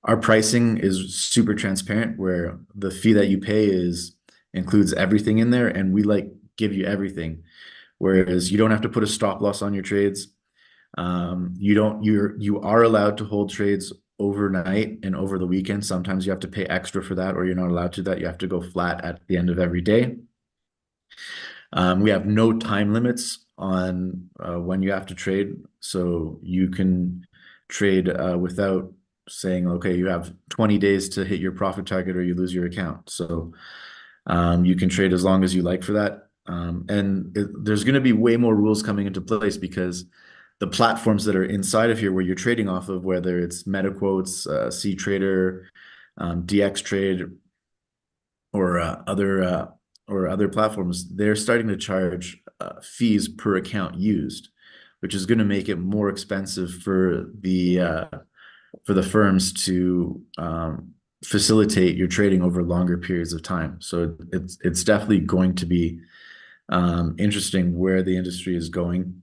our pricing is super transparent, where the fee that you pay includes everything in there, and we give you everything. Whereas you don't have to put a stop loss on your trades. You are allowed to hold trades overnight and over the weekend. Sometimes you have to pay extra for that, or you're not allowed to that. You have to go flat at the end of every day. We have no time limits on when you have to trade, so you can trade without saying, okay, you have 20 days to hit your profit target or you lose your account. So you can trade as long as you like for that. There's going to be way more rules coming into place, because the platforms that are inside of here where you're trading off of, whether it's MetaQuotes, CTrader, DXTrade, or other platforms, they're starting to charge fees per account used, which is going to make it more expensive for the firms to facilitate your trading over longer periods of time. So it's definitely going to be interesting where the industry is going.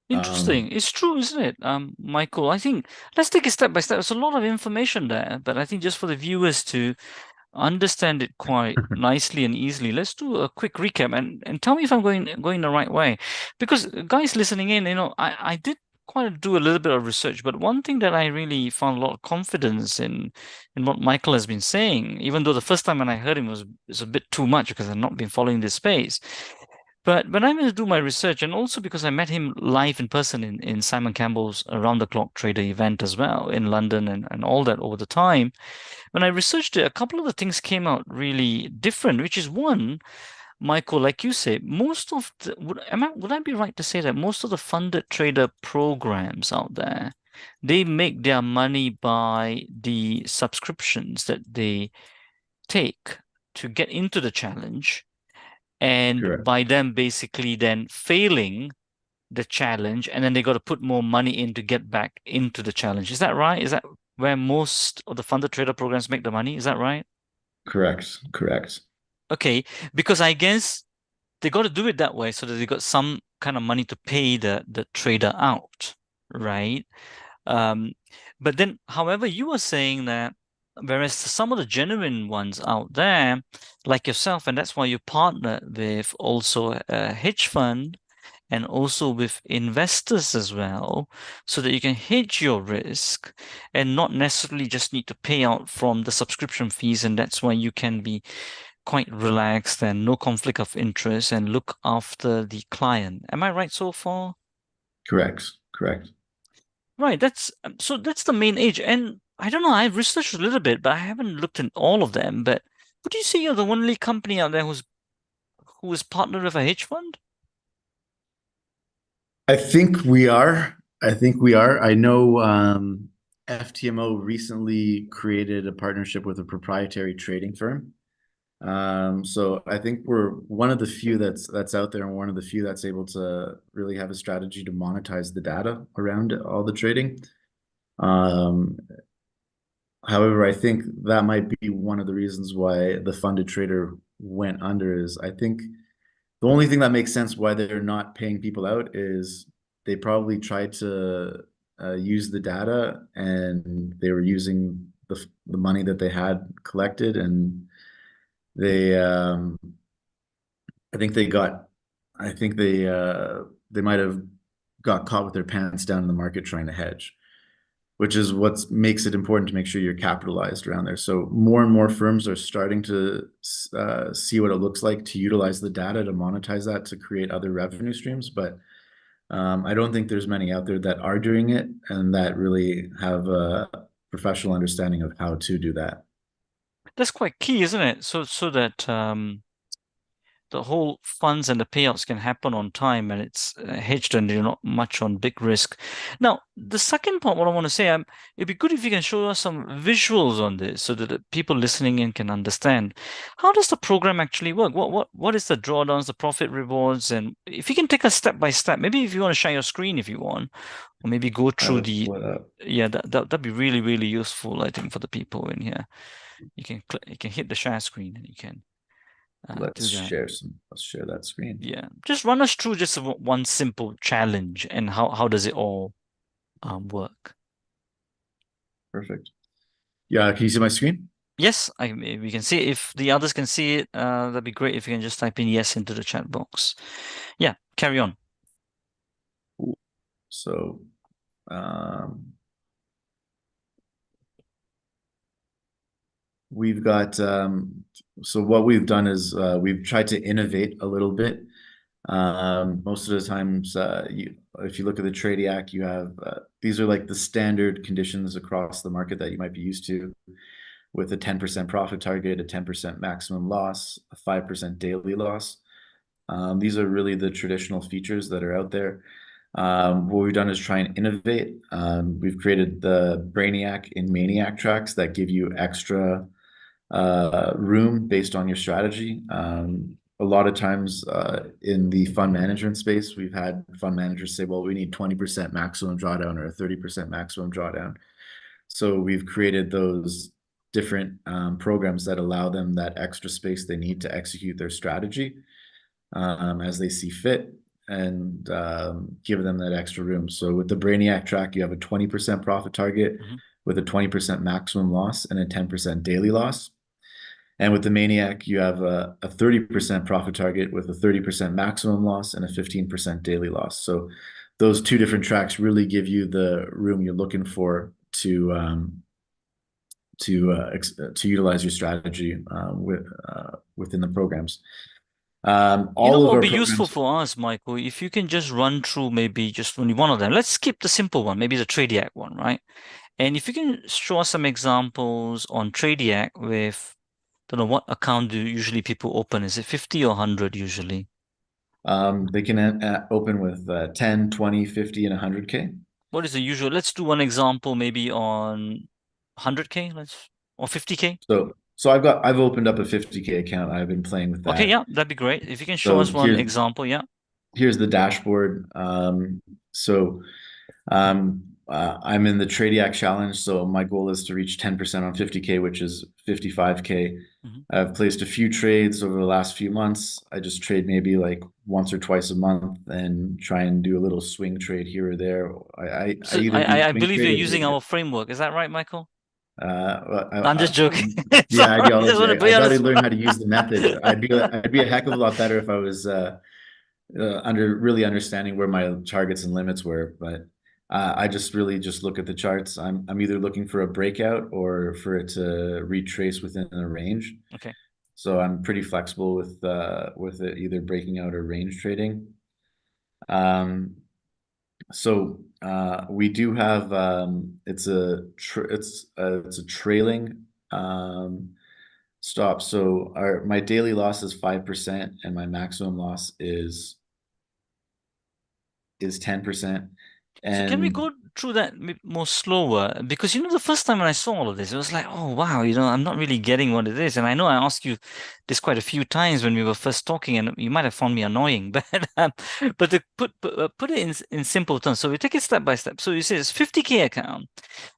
Interesting. It's true, isn't it, Michael? I think let's take it step by step. There's a lot of information there, but I think just for the viewers to understand it quite nicely and easily, let's do a quick recap and tell me if I'm going the right way. Because guys listening in, I did quite do a little bit of research, but one thing that I really found a lot of confidence in what Michael has been saying, even though the first time when I heard him was a bit too much because I've not been following this space. But when I went to do my research, and also because I met him live in person in Simon Campbell's Around the Clock Trader event as well in London and all that over the time, when I researched it, a couple of the things came out really different, which is one, Michael, like you say, most of the, would I be right to say that most of the funded trader programs out there, they make their money by the subscriptions that they take to get into the challenge, and Correct. by them basically then failing the challenge, and then they got to put more money in to get back into the challenge. Is that right? Is that where most of the funded trader programs make the money? Is that right? Correct. Okay, because I guess they got to do it that way so that they got some kind of money to pay the trader out, right? But then, however, you were saying that whereas some of the genuine ones out there, like yourself, and that's why you partner with also a hedge fund and also with investors as well, so that you can hedge your risk and not necessarily just need to pay out from the subscription fees. And that's why you can be quite relaxed and no conflict of interest and look after the client. Am I right so far? Correct. Right. That's the main age. And I don't know, I've researched a little bit, but I haven't looked in all of them. But would you say you're the only company out there who is partnered with a hedge fund? I think we are. I know FTMO recently created a partnership with a proprietary trading firm. So I think we're one of the few that's out there, and one of the few that's able to really have a strategy to monetize the data around all the trading. However, I think that might be one of the reasons why the funded trader went under. Is I think the only thing that makes sense why they're not paying people out is they probably tried to use the data, and they were using the money that they had collected, and they I think they might have got caught with their pants down in the market trying to hedge, which is what makes it important to make sure you're capitalized around there. So more and more firms are starting to see what it looks like to utilize the data to monetize that to create other revenue streams. But I don't think there's many out there that are doing it and that really have a professional understanding of how to do that. That's quite key, isn't it? So that the whole funds and the payouts can happen on time, and it's hedged and you're not much on big risk. Now, the second part, what I want to say, it'd be good if you can show us some visuals on this so that the people listening in can understand. How does the program actually work? What is the drawdowns, the profit rewards, and if you can take us step by step, maybe if you want to share your screen if you want, or maybe go through that'd be really, really useful, I think, for the people in here. You can hit the share screen and you can let's share that screen. Yeah, just run us through just one simple challenge and how does it all work. Perfect. Yeah, can you see my screen? Yes, we can see it. If the others can see it, that'd be great if you can just type in yes into the chat box. Yeah, carry on. So we've got so what we've done is we've tried to innovate a little bit. Most of the times, if you look at the Tradie Act, you have these are like the standard conditions across the market that you might be used to, with a 10% profit target, a 10% maximum loss, a 5% daily loss. These are really the traditional features that are out there. What we've done is try and innovate. We've created the Brainiac and Maniac tracks that give you extra room based on your strategy. A lot of times in the fund management space, we've had fund managers say, well, we need 20% maximum drawdown or a 30% maximum drawdown. So we've created those different programs that allow them that extra space they need to execute their strategy as they see fit, and give them that extra room. So with the Brainiac track, you have a 20% profit target with a 20% maximum loss and a 10% daily loss. And with the Maniac, you have a 30% profit target with a 30% maximum loss and a 15% daily loss. So those two different tracks really give you the room you're looking for to utilize your strategy within the programs. What would be useful for us, Michael, if you can just run through maybe just only one of them. Let's skip the simple one, maybe the Tradie Act one, right? And if you can show us some examples on Tradie Act with, don't know, what account do usually people open? Is it 50 or 100 usually? They can open with 10, 20, 50, and 100K. What is the usual? Let's do one example maybe on 100K, or 50K. So I've opened up a 50K account. I've been playing with that. Okay, yeah, that'd be great. If you can show us one example, yeah. Here's the dashboard. I'm in the Tradie Act challenge, so my goal is to reach 10% on 50K, which is 55K. I've placed a few trades over the last few months. I just trade maybe like once or twice a month and try and do a little swing trade here or there. I believe you're using our framework. Is that right, Michael? I'm just joking. Yeah, I gotta learn how to use the method. I'd be a heck of a lot better if I was really understanding where my targets and limits were, but I just look at the charts. I'm either looking for a breakout or for it to retrace within a range. Okay. So I'm pretty flexible with it either breaking out or range trading. So we do have it's a trailing stop. So my daily loss is 5% and my maximum loss is 10%. So can we go through that more slower? Because the first time when I saw all of this, it was like, oh wow, I'm not really getting what it is. And I know I asked you this quite a few times when we were first talking, and you might have found me annoying. But to put it in simple terms, so we take it step by step. So you say it's 50K account.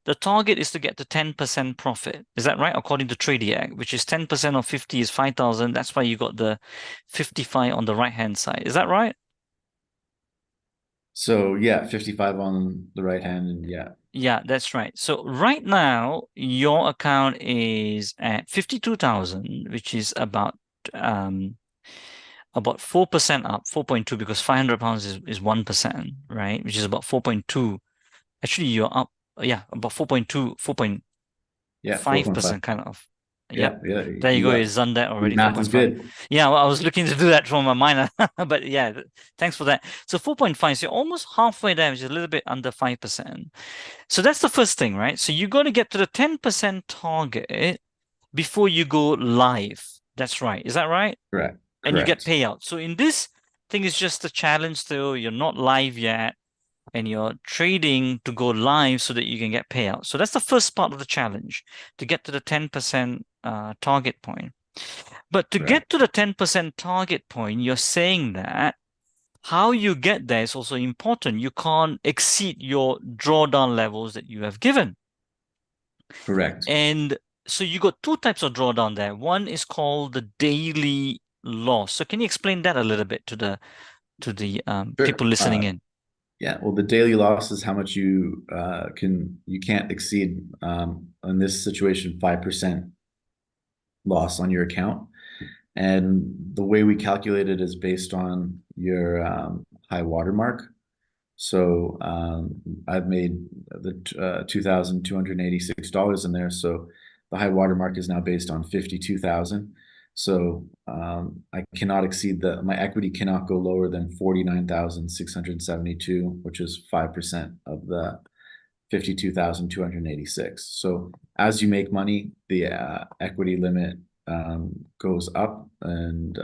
The target is to get to 10% profit. Is that right? According to Tradie Act, which is 10% of 50 is 5,000. That's why you got the 55 on the right hand side. Is that right? So yeah, 55 on the right hand, and yeah. Yeah, that's right. So right now your account is at 52,000, which is about 4% up, 4.2, because £500 is 1%, right? Which is about 4.2. Actually, you're up, about 4.2, 4.5% kind of. Yeah. There you go. It's done that already. Math is good. Yeah, well, I was looking to do that from my mind, but yeah, thanks for that. So 4.5, so you're almost halfway there, which is a little bit under 5%. So that's the first thing, right? So you got to get to the 10% target before you go live. That's right. Is that right? Correct. and you get Correct. payout. So in this thing, is just a challenge though. You're not live yet, and you're trading to go live so that you can get payout. So that's the first part of the challenge, to get to the 10% target point. But to Correct. get to the 10% target point, you're saying that how you get there is also important. You can't exceed your drawdown levels that you have given. Correct. And so you got two types of drawdown there. One is called the daily loss. So can you explain that a little bit to the people Sure. listening in? Yeah, well, the daily loss is how much you can't exceed in this situation 5% loss on your account. And the way we calculate it is based on your high water mark. So I've made the $2,286 in there. So the high water mark is now based on 52,000. So I cannot exceed my equity cannot go lower than 49,672, which is 5% of the 52,286. So as you make money, the equity limit goes up, and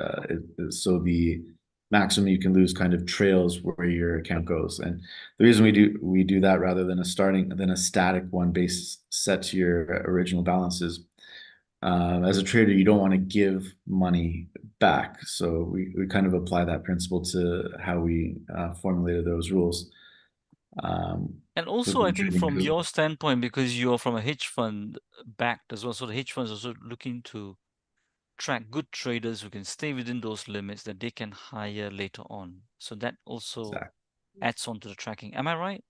so the maximum you can lose kind of trails where your account goes. And the reason we do that rather than a static one base set to your original balance is as a trader, you don't want to give money back. So we kind of apply that principle to how we formulated those rules. And also, I think from your standpoint, because you're from a hedge fund backed as well, so the hedge funds also looking to track good traders who can stay within those limits that they can hire later on. So that also adds on to the tracking. Am I right?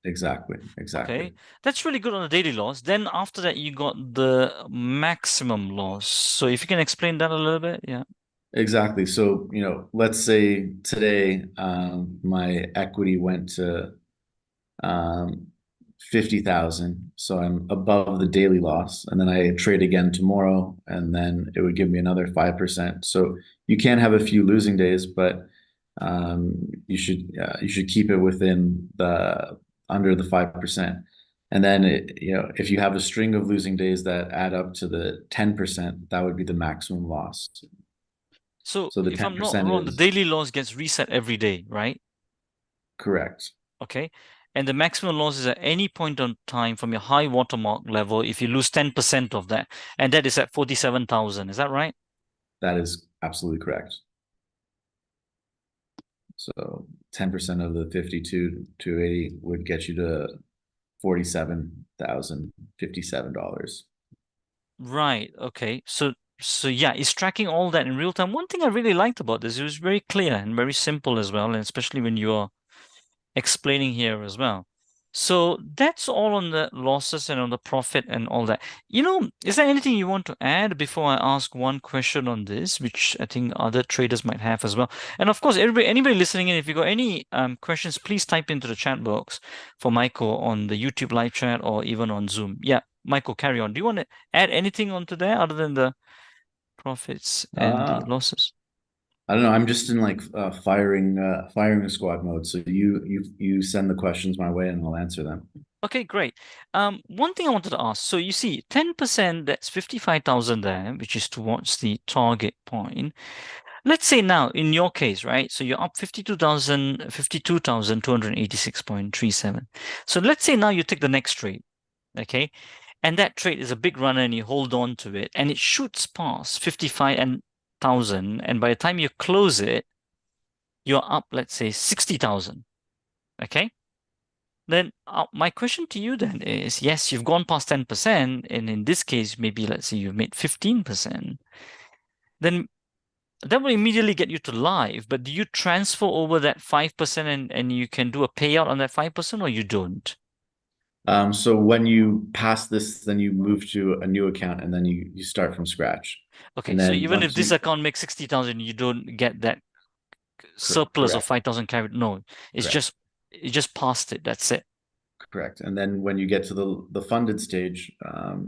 Exactly. Okay, that's really good on the daily loss. Then after that, you got the maximum loss. So if you can explain that a little bit, yeah. Exactly. So, let's say today my equity went to 50,000. So I'm above the daily loss. And then I trade again tomorrow, and then it would give me another 5%. So you can have a few losing days, but you should keep it within under the 5%. And then if you have a string of losing days that add up to the 10%, that would be the maximum loss. So the if I'm not 10% wrong, the daily loss gets reset every day, right? Correct. Okay. And the maximum loss is at any point on time from your high watermark level if you lose 10% of that. And that is at 47,000. Is that right? That is absolutely correct. So 10% of the 52,280 would get you to $47,057. Right. Okay. So yeah, it's tracking all that in real time. One thing I really liked about this, it was very clear and very simple as well, and especially when you are explaining here as well. So that's all on the losses and on the profit and all that. Is there anything you want to add before I ask one question on this, which I think other traders might have as well? And of course, anybody listening in, if you got any questions, please type into the chat box for Michael on the YouTube live chat or even on Zoom. Yeah, Michael, carry on. Do you want to add anything onto there other than the profits and the losses? I don't know. I'm just in like firing squad mode. So you send the questions my way and I'll answer them. Okay, great. One thing I wanted to ask. So you see, 10%, that's 55,000 there, which is towards the target point. Let's say now, in your case, right? So you're up 52,286.37. So let's say now you take the next trade, okay? And that trade is a big runner and you hold on to it and it shoots past 55,000. And by the time you close it, you're up, let's say, 60,000, okay? Then my question to you then is, yes, you've gone past 10%, and in this case, maybe let's say you've made 15%, then that will immediately get you to live, but do you transfer over that 5% and you can do a payout on that 5% or you don't? So when you pass this, then you move to a new account and then you start from scratch. Okay, And so then even if this account makes 60,000, you don't get that surplus of 5,000 carried. No, it's Correct. just past it. That's it. Correct. And then when you get to the funded stage,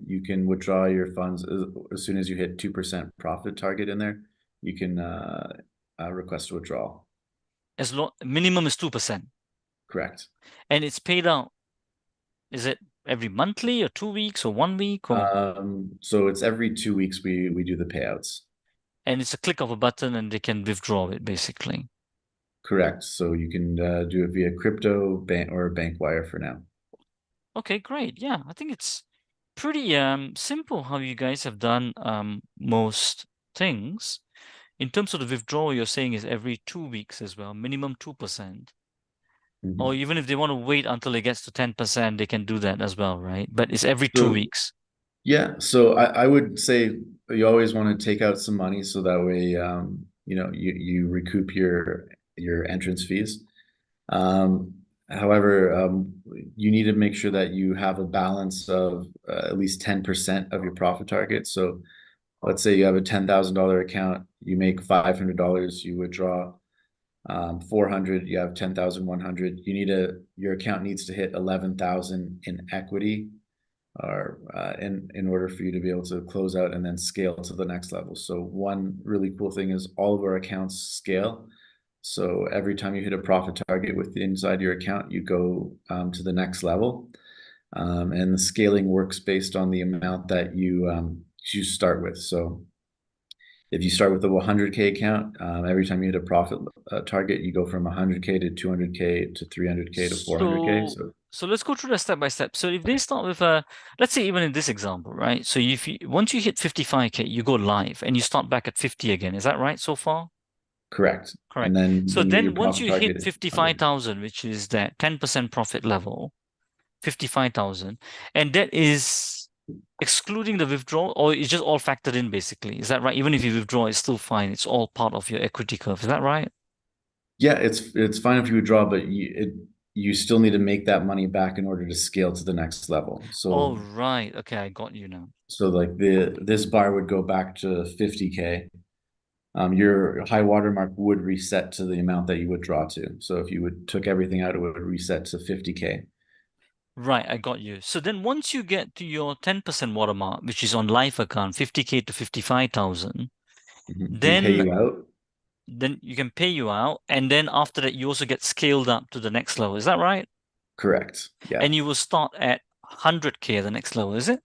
you can withdraw your funds as soon as you hit 2% profit target in there. You can request a withdrawal. As long minimum is 2%. Correct. And it's paid out. Is it every monthly or 2 weeks or 1 week or? So it's every 2 weeks we do the payouts. And it's a click of a button and they can withdraw it basically. Correct. So you can do it via crypto bank or bank wire for now. Okay, great. Yeah, I think it's pretty simple how you guys have done most things. In terms of the withdrawal, you're saying is every 2 weeks as well, minimum 2%. Or Mhm. even if they want to wait until it gets to 10%, they can do that as well, right? But it's every two So weeks. yeah, so I would say you always want to take out some money so that way you recoup your entrance fees. However, you need to make sure that you have a balance of at least 10% of your profit target. So let's say you have a $10,000 account, you make $500, you withdraw 400, you have 10,100. Your account needs to hit 11,000 in equity or in order for you to be able to close out and then scale to the next level. So one really cool thing is all of our accounts scale. So every time you hit a profit target with inside your account, you go to the next level. And the scaling works based on the amount that you start with. So if you start with a 100K account, every time you hit a profit target, you go from 100K to 200K to 300K to 400K. So, So so let's go through that step by step. So if they start with let's say even in this example, right? So if you once you hit 55K, you go live and you start back at 50 again. Is that right so far? correct. And Correct. then So when your then once profit you hit target is 100. 55,000, which is that 10% profit level, 55,000, and that is excluding the withdrawal, or it's just all factored in basically. Is that right? Even if you withdraw, it's still fine. It's all part of your equity curve. Is that right? Yeah, it's fine if you withdraw, but you still need to make that money back in order to scale to the next level. Oh, So right. Okay, I got you now. like this bar would go back to 50K. Your high water mark would reset to the amount that you withdraw to. So if you would took everything out, it would reset to 50K. Right, I got you. So then once you get to your 10% watermark, which is on life account, 50K to 55,000, We pay then you out. you can pay you out, and then after that you also get scaled up to the next level. Is that right? Correct. Yeah. And you will start at 100K at the next level, is it?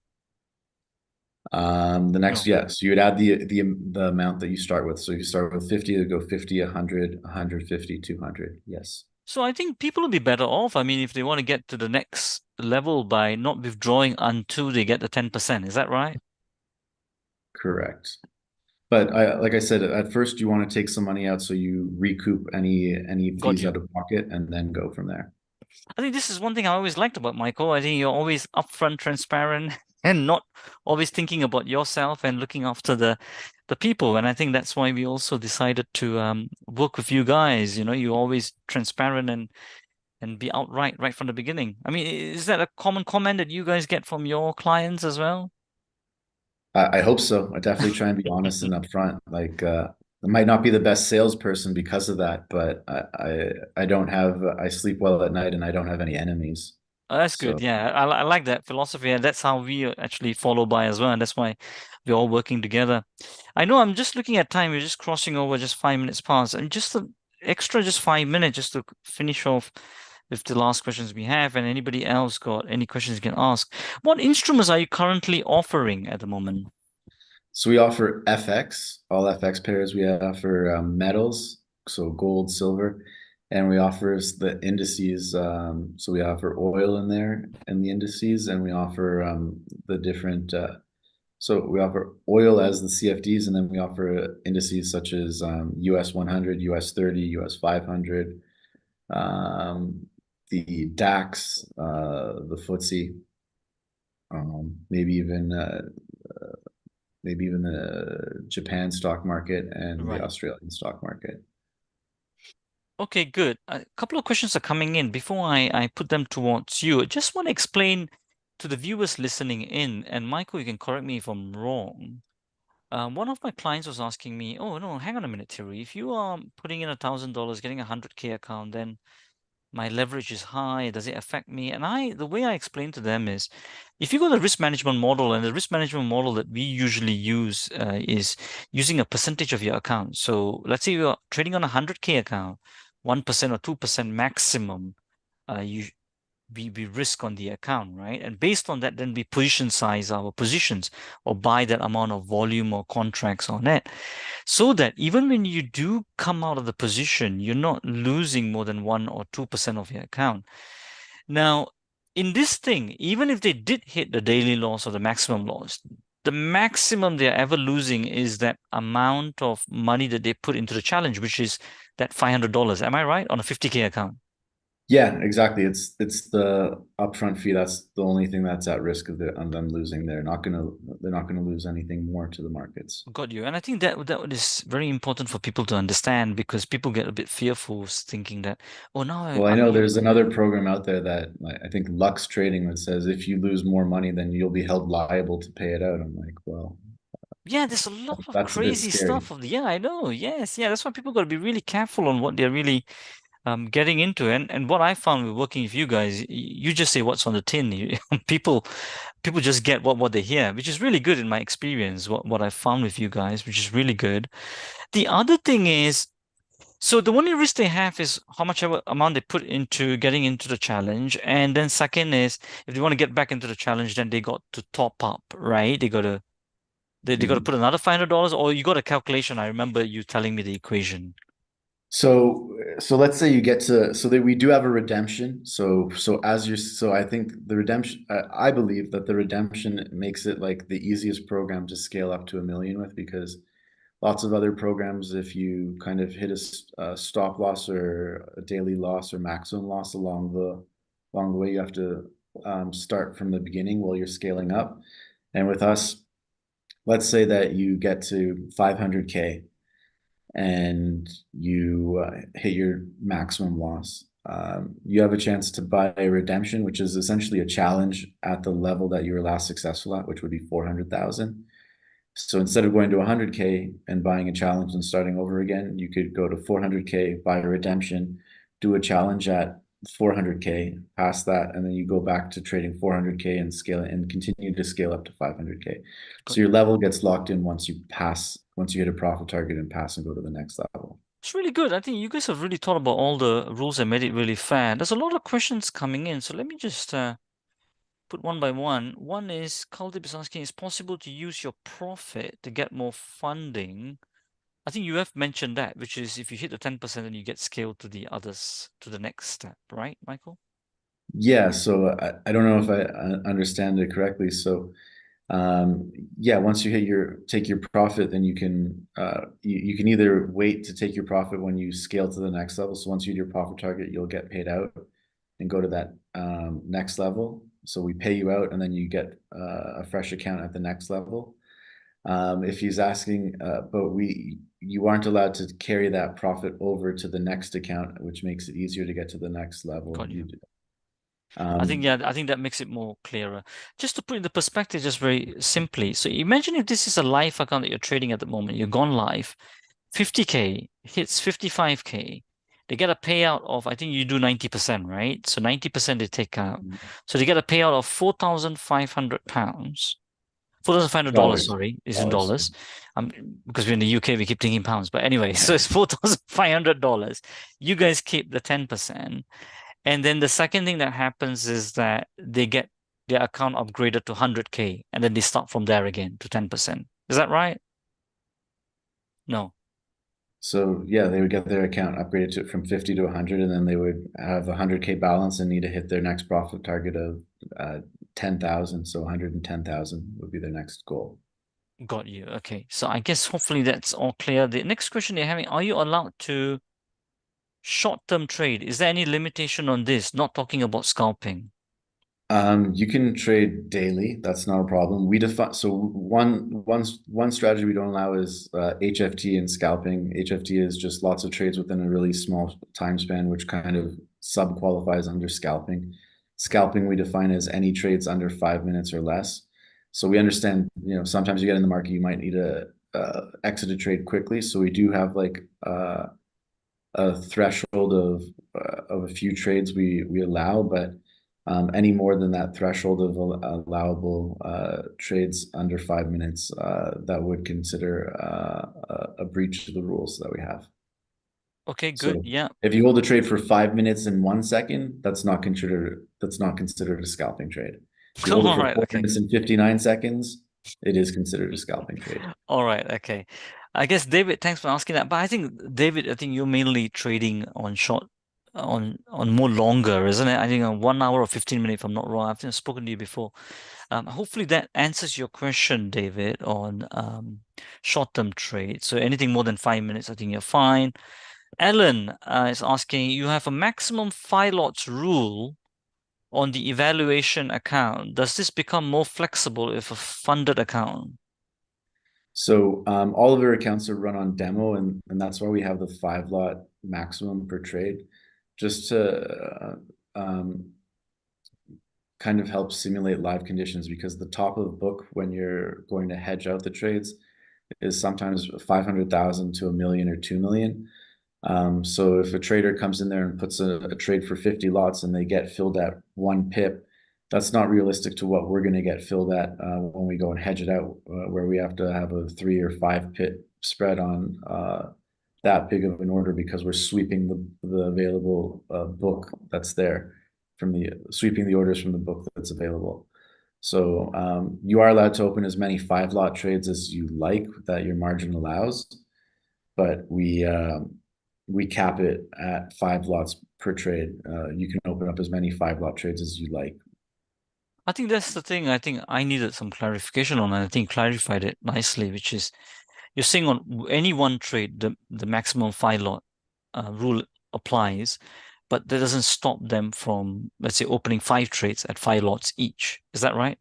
The next, No. yes, you would add the amount that you start with. So you start with 50 to go 50, 100, 150, 200. Yes. So I think people will be better off. I mean, if they want to get to the next level by not withdrawing until they get the 10%. Is that right? Correct. But like I said, at first you want to take some money out so you recoup any Got fees you. out of pocket and then go from there. I think this is one thing I always liked about Michael. I think you're always upfront, transparent, and not always thinking about yourself and looking after the people. And I think that's why we also decided to work with you guys. You know, you're always transparent and be outright right from the beginning. I mean, is that a common comment that you guys get from your clients as well? I hope so. I definitely try and be honest and upfront. Like I might not be the best salesperson because of that, but I don't have I sleep well at night and I don't have any enemies. Oh, that's good. So Yeah, I like that philosophy, and that's how we actually follow by as well, and that's why we're all working together. I know I'm just looking at time. We're just crossing over just 5 minutes past, and just the extra just 5 minutes just to finish off with the last questions we have. And anybody else got any questions you can ask? What instruments are you currently offering at the moment? So we offer FX, all FX pairs. We offer metals, so gold, silver, and we offer the indices. So we offer oil in there and the indices, and we offer the different. So we offer oil as the CFDs, and then we offer indices such as US 100, US 30, US 500, the DAX, the FTSE, maybe even the Japan stock market and the Right. Australian stock market. Okay, good. A couple of questions are coming in. Before I put them towards you, I just want to explain to the viewers listening in, and Michael, you can correct me if I'm wrong. One of my clients was asking me, "Oh no, hang on a minute, Thierry. If you are putting in $1,000, getting 100K account, then my leverage is high. Does it affect me?" And the way I explain to them is, if you go the risk management model, and the risk management model that we usually use is using a percentage of your account. So let's say you're trading on a 100K account, 1% or 2% maximum. You we risk on the account, right? And based on that, then we position size our positions or buy that amount of volume or contracts on it, so that even when you do come out of the position, you're not losing more than 1 or 2% of your account. Now, in this thing, even if they did hit the daily loss or the maximum loss, the maximum they're ever losing is that amount of money that they put into the challenge, which is that $500. Am I right? On a 50K account. Yeah, exactly. It's the upfront fee. That's the only thing that's at risk of them losing. They're not gonna lose anything more to the markets. Got you. And I think that is very important for people to understand, because people get a bit fearful thinking that, oh no, Well, I know there's another program out there that I think Lux Trading that says if you lose more money, then you'll be held liable to pay it out. I'm like, well, yeah, there's a lot of that's a bit crazy scary. stuff yeah, I know. Yes, yeah, that's why people got to be really careful on what they're really getting into. And what I found with working with you guys, you just say what's on the tin. People just get what they hear, which is really good in my experience. What I found with you guys, which is really good. The other thing is, so the only risk they have is how much amount they put into getting into the challenge, and then second is if they want to get back into the challenge, then they got to top up, right? They got to Mhm. put another $500, or you got a calculation. I remember you telling me the equation. So let's say you get to so that we do have a redemption. So I think the redemption I believe that the redemption makes it like the easiest program to scale up to 1 million with, because lots of other programs, if you kind of hit a stop loss or a daily loss or maximum loss along the way, you have to start from the beginning while you're scaling up. And with us, let's say that you get to 500K and you hit your maximum loss. You have a chance to buy a redemption, which is essentially a challenge at the level that you were last successful at, which would be 400,000. So instead of going to 100K and buying a challenge and starting over again, you could go to 400K, buy a redemption, do a challenge at 400K, pass that, and then you go back to trading 400K and scale it and continue to scale up to 500K. So your level gets locked in once you hit a profit target and pass and go to the next level. It's really good. I think you guys have really thought about all the rules and made it really fair. There's a lot of questions coming in, so let me just put one by one. One is Kuldip is asking, is possible to use your profit to get more funding? I think you have mentioned that, which is if you hit the 10%, then you get scaled to the others, to the next step, right, Michael? Yeah, so I don't know if I understand it correctly. So yeah, once you take your profit, then you can either wait to take your profit when you scale to the next level. So once you hit your profit target, you'll get paid out and go to that next level. So we pay you out and then you get a fresh account at the next level. If he's asking, but you aren't allowed to carry that profit over to the next account, which makes it easier to get to the next level. Got you. Um, I think, yeah, I think that makes it more clearer. Just to put in the perspective, just very simply. So imagine if this is a live account that you're trading at the moment, you're gone live, 50K hits 55K. They get a payout of, I think you do 90%, right? So 90% they take out. So they get a payout of £4,500. $4,500, dollars, sorry, is in dollars. dollars. Because we're in the UK, we keep thinking pounds. But anyway, so it's $4,500. You guys keep the 10%. And then the second thing that happens is that they get their account upgraded to 100K, and then they start from there again to 10%. Is that right? No. So yeah, they would get their account upgraded to from 50 to 100, and then they would have a 100K balance and need to hit their next profit target of 10,000. So 110,000 would be their next goal. Got you. Okay. So I guess hopefully that's all clear. The next question they're having, are you allowed to short-term trade? Is there any limitation on this? Not talking about scalping. You can trade daily. That's not a problem. We define so one strategy we don't allow is HFT and scalping. HFT is just lots of trades within a really small time span, which kind of sub-qualifies under scalping. Scalping we define as any trades under 5 minutes or less. So we understand, sometimes you get in the market, you might need to exit a trade quickly. So we do have like a threshold of a few trades we allow, but any more than that threshold of allowable trades under 5 minutes, that would consider a breach of the rules that we have. Okay, good. So Yeah. if you hold a trade for 5 minutes and 1 second, that's not considered a scalping trade. If you hold it All for right. four Okay. minutes and 59 seconds, it is considered a scalping trade. All right. Okay. I guess David, thanks for asking that. But I think David, I think you're mainly trading on short, on more longer, isn't it? I think on 1 hour or 15 minutes, if I'm not wrong. I've spoken to you before. Hopefully that answers your question, David, on short-term trades. So anything more than 5 minutes, I think you're fine. Ellen is asking, you have a maximum 5 lots rule on the evaluation account. Does this become more flexible if a funded account? So all of our accounts are run on demo, and that's why we have the 5 lot maximum per trade, just to kind of help simulate live conditions, because the top of the book when you're going to hedge out the trades is sometimes 500,000 to 1 million or 2 million. So if a trader comes in there and puts a trade for 50 lots and they get filled at 1 pip, that's not realistic to what we're going to get filled at when we go and hedge it out, where we have to have a 3 or 5 pip spread on that big of an order, because we're sweeping the available book that's there, sweeping the orders from the book that's available. So you are allowed to open as many 5 lot trades as you like that your margin allows, but we cap it at 5 lots per trade. You can open up as many 5 lot trades as you like. I think that's the thing I think I needed some clarification on, and I think clarified it nicely, which is you're saying on any one trade, the maximum 5 lot rule applies, but that doesn't stop them from, let's say, opening 5 trades at 5 lots each. Is that right?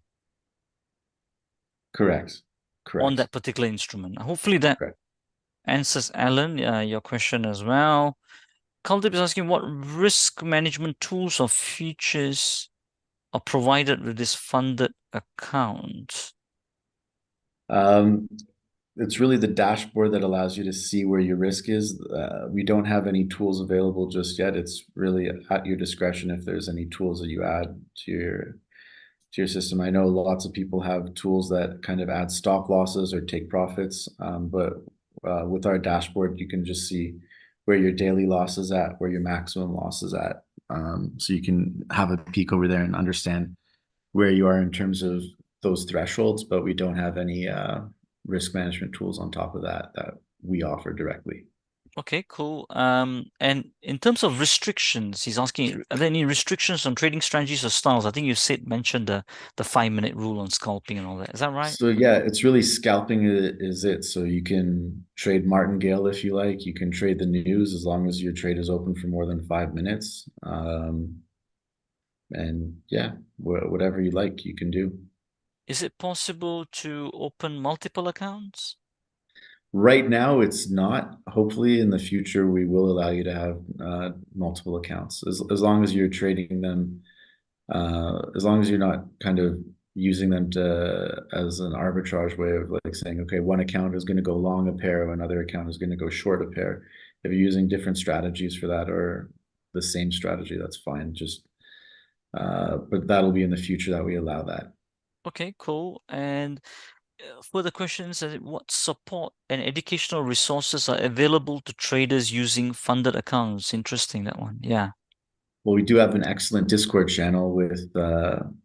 Correct. On that particular instrument. Hopefully that Correct. answers, Alan, your question as well. Kuldip is asking what risk management tools or features are provided with this funded account. It's really the dashboard that allows you to see where your risk is. We don't have any tools available just yet. It's really at your discretion if there's any tools that you add to your system. I know lots of people have tools that kind of add stop losses or take profits, but with our dashboard, you can just see where your daily loss is at, where your maximum loss is at. So you can have a peek over there and understand where you are in terms of those thresholds, but we don't have any risk management tools on top of that we offer directly. Okay, cool. And in terms of restrictions, he's asking, are there any restrictions on trading strategies or styles? I think you mentioned the 5-minute rule on scalping and all that. Is that right? So yeah, it's really scalping is it. So you can trade martingale if you like. You can trade the news as long as your trade is open for more than 5 minutes. And yeah, whatever you like, you can do. Is it possible to open multiple accounts? Right now, it's not. Hopefully, in the future, we will allow you to have multiple accounts as long as you're trading them. As long as you're not kind of using them as an arbitrage way of like saying, okay, one account is going to go long a pair, another account is going to go short a pair. If you're using different strategies for that or the same strategy, that's fine. But that'll be in the future that we allow that. Okay, cool. And further questions, what support and educational resources are available to traders using funded accounts? Interesting, that one. Yeah. Well, we do have an excellent Discord channel with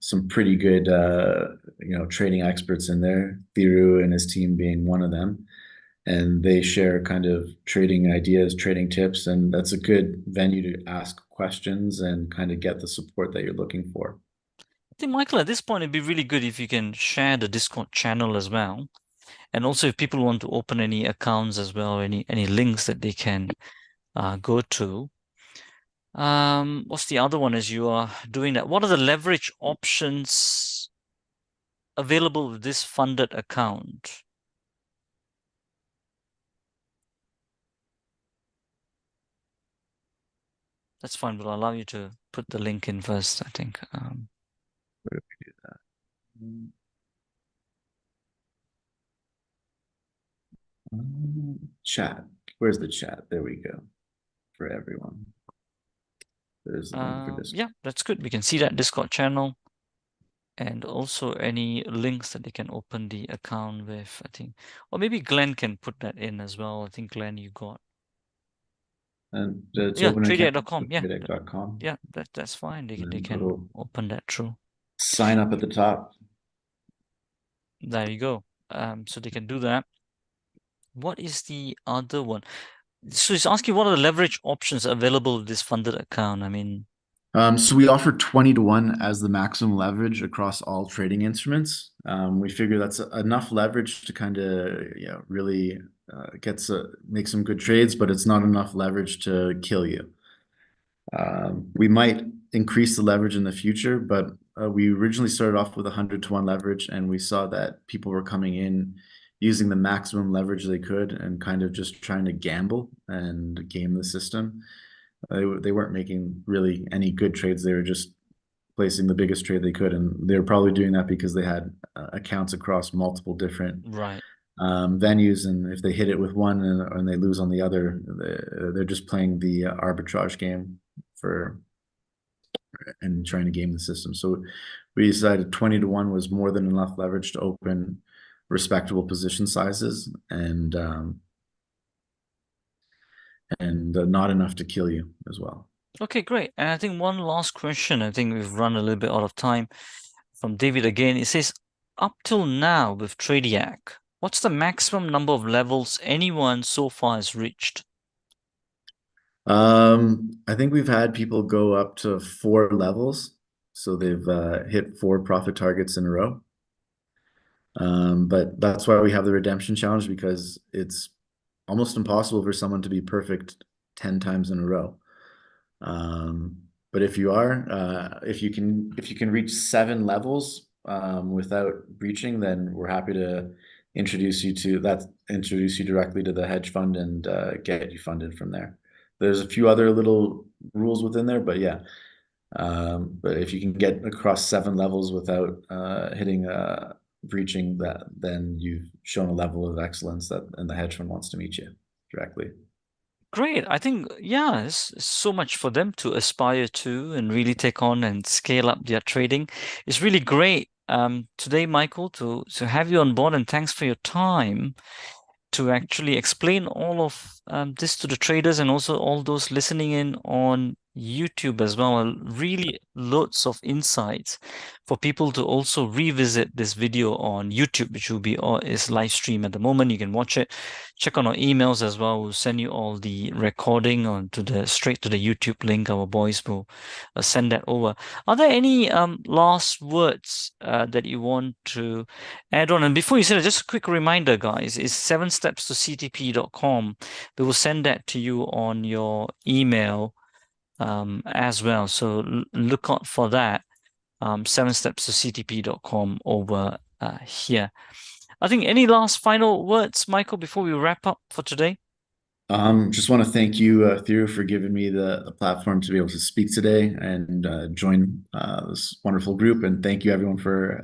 some pretty good, trading experts in there. Thiru and his team being one of them, and they share kind of trading ideas, trading tips, and that's a good venue to ask questions and kind of get the support that you're looking for. I think, Michael, at this point, it'd be really good if you can share the Discord channel as well. And also, if people want to open any accounts as well, any links that they can go to. What's the other one as you are doing that? What are the leverage options available with this funded account? That's fine. We'll allow you to put the link in first, I think. Where do we do that? Chat. Where's the chat? There we go. For everyone. There's the link for Discord. Yeah, that's good. We can see that Discord channel. And also any links that they can open the account with, I think. Or maybe Glenn can put that in as well. I think, Glenn, you got. And to Yeah, open an account, tradeact.com. Yeah, tradeact.com. yeah, that's fine. They And can it'll open that through. sign up at the top. There you go. So they can do that. What is the other one? So it's asking what are the leverage options available with this funded account? I mean, So we offer 20 to 1 as the maximum leverage across all trading instruments. We figure that's enough leverage to kind of really make some good trades, but it's not enough leverage to kill you. We might increase the leverage in the future, but we originally started off with 100 to 1 leverage, and we saw that people were coming in using the maximum leverage they could and kind of just trying to gamble and game the system. They weren't making really any good trades. They were just placing the biggest trade they could, and they were probably doing that because they had accounts across multiple different right. venues, and if they hit it with one and they lose on the other, they're just playing the arbitrage game and trying to game the system. So we decided 20 to 1 was more than enough leverage to open respectable position sizes and not enough to kill you as well. Okay, great. And I think one last question. I think we've run a little bit out of time. From David again, it says, up till now with Tradeact, what's the maximum number of levels anyone so far has reached? I think we've had people go up to 4 levels, so they've hit 4 profit targets in a row. But that's why we have the redemption challenge, because it's almost impossible for someone to be perfect 10 times in a row. But if you can reach 7 levels without breaching, then we're happy to introduce you directly to the hedge fund and get you funded from there. There's a few other little rules within there, but yeah. But if you can get across 7 levels without breaching that, then you've shown a level of excellence and the hedge fund wants to meet you directly. Great. I think, yeah, it's so much for them to aspire to and really take on and scale up their trading. It's really great today, Michael, to have you on board, and thanks for your time to actually explain all of this to the traders and also all those listening in on YouTube as well. Really loads of insights for people to also revisit this video on YouTube, which will be is live stream at the moment. You can watch it. Check on our emails as well. We'll send you all the recording straight to the YouTube link. Our boys will send that over. Are there any last words that you want to add on? And before you say that, just a quick reminder, guys, is 7stepstoctp.com. We will send that to you on your email as well. So look out for that. 7stepstoctp.com over here. I think any last final words, Michael, before we wrap up for today? Just want to thank you, Thiru, for giving me the platform to be able to speak today and join this wonderful group. And thank you, everyone, for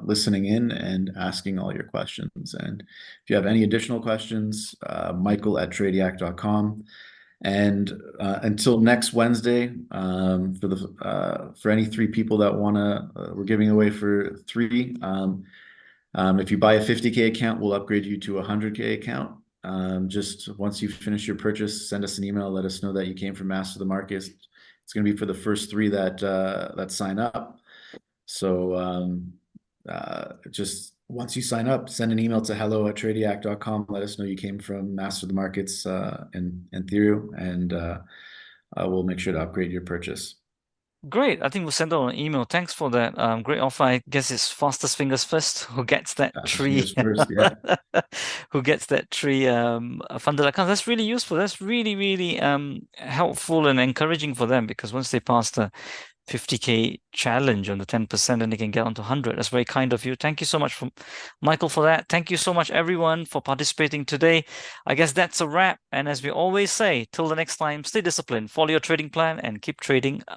listening in and asking all your questions. And if you have any additional questions, michael@tradeact.com. And until next Wednesday, for any 3 people that we're giving away for 3. If you buy a 50K account, we'll upgrade you to a 100K account. Just once you finish your purchase, send us an email, let us know that you came from Master the Markets. It's going to be for the first 3 that sign up. So just once you sign up, send an email to hello@tradeact.com. Let us know you came from Master the Markets and Thiru, and we'll make sure to upgrade your purchase. Great. I think we'll send out an email. Thanks for that. Great offer. I guess it's fastest fingers first who gets that tree. First, yeah. Who gets that tree funded account. That's really useful. That's really, really helpful and encouraging for them, because once they pass the 50K challenge on the 10%, and they can get onto 100. That's very kind of you. Thank you so much, Michael, for that. Thank you so much, everyone, for participating today. I guess that's a wrap. And as we always say, till the next time, stay disciplined, follow your trading plan, and keep trading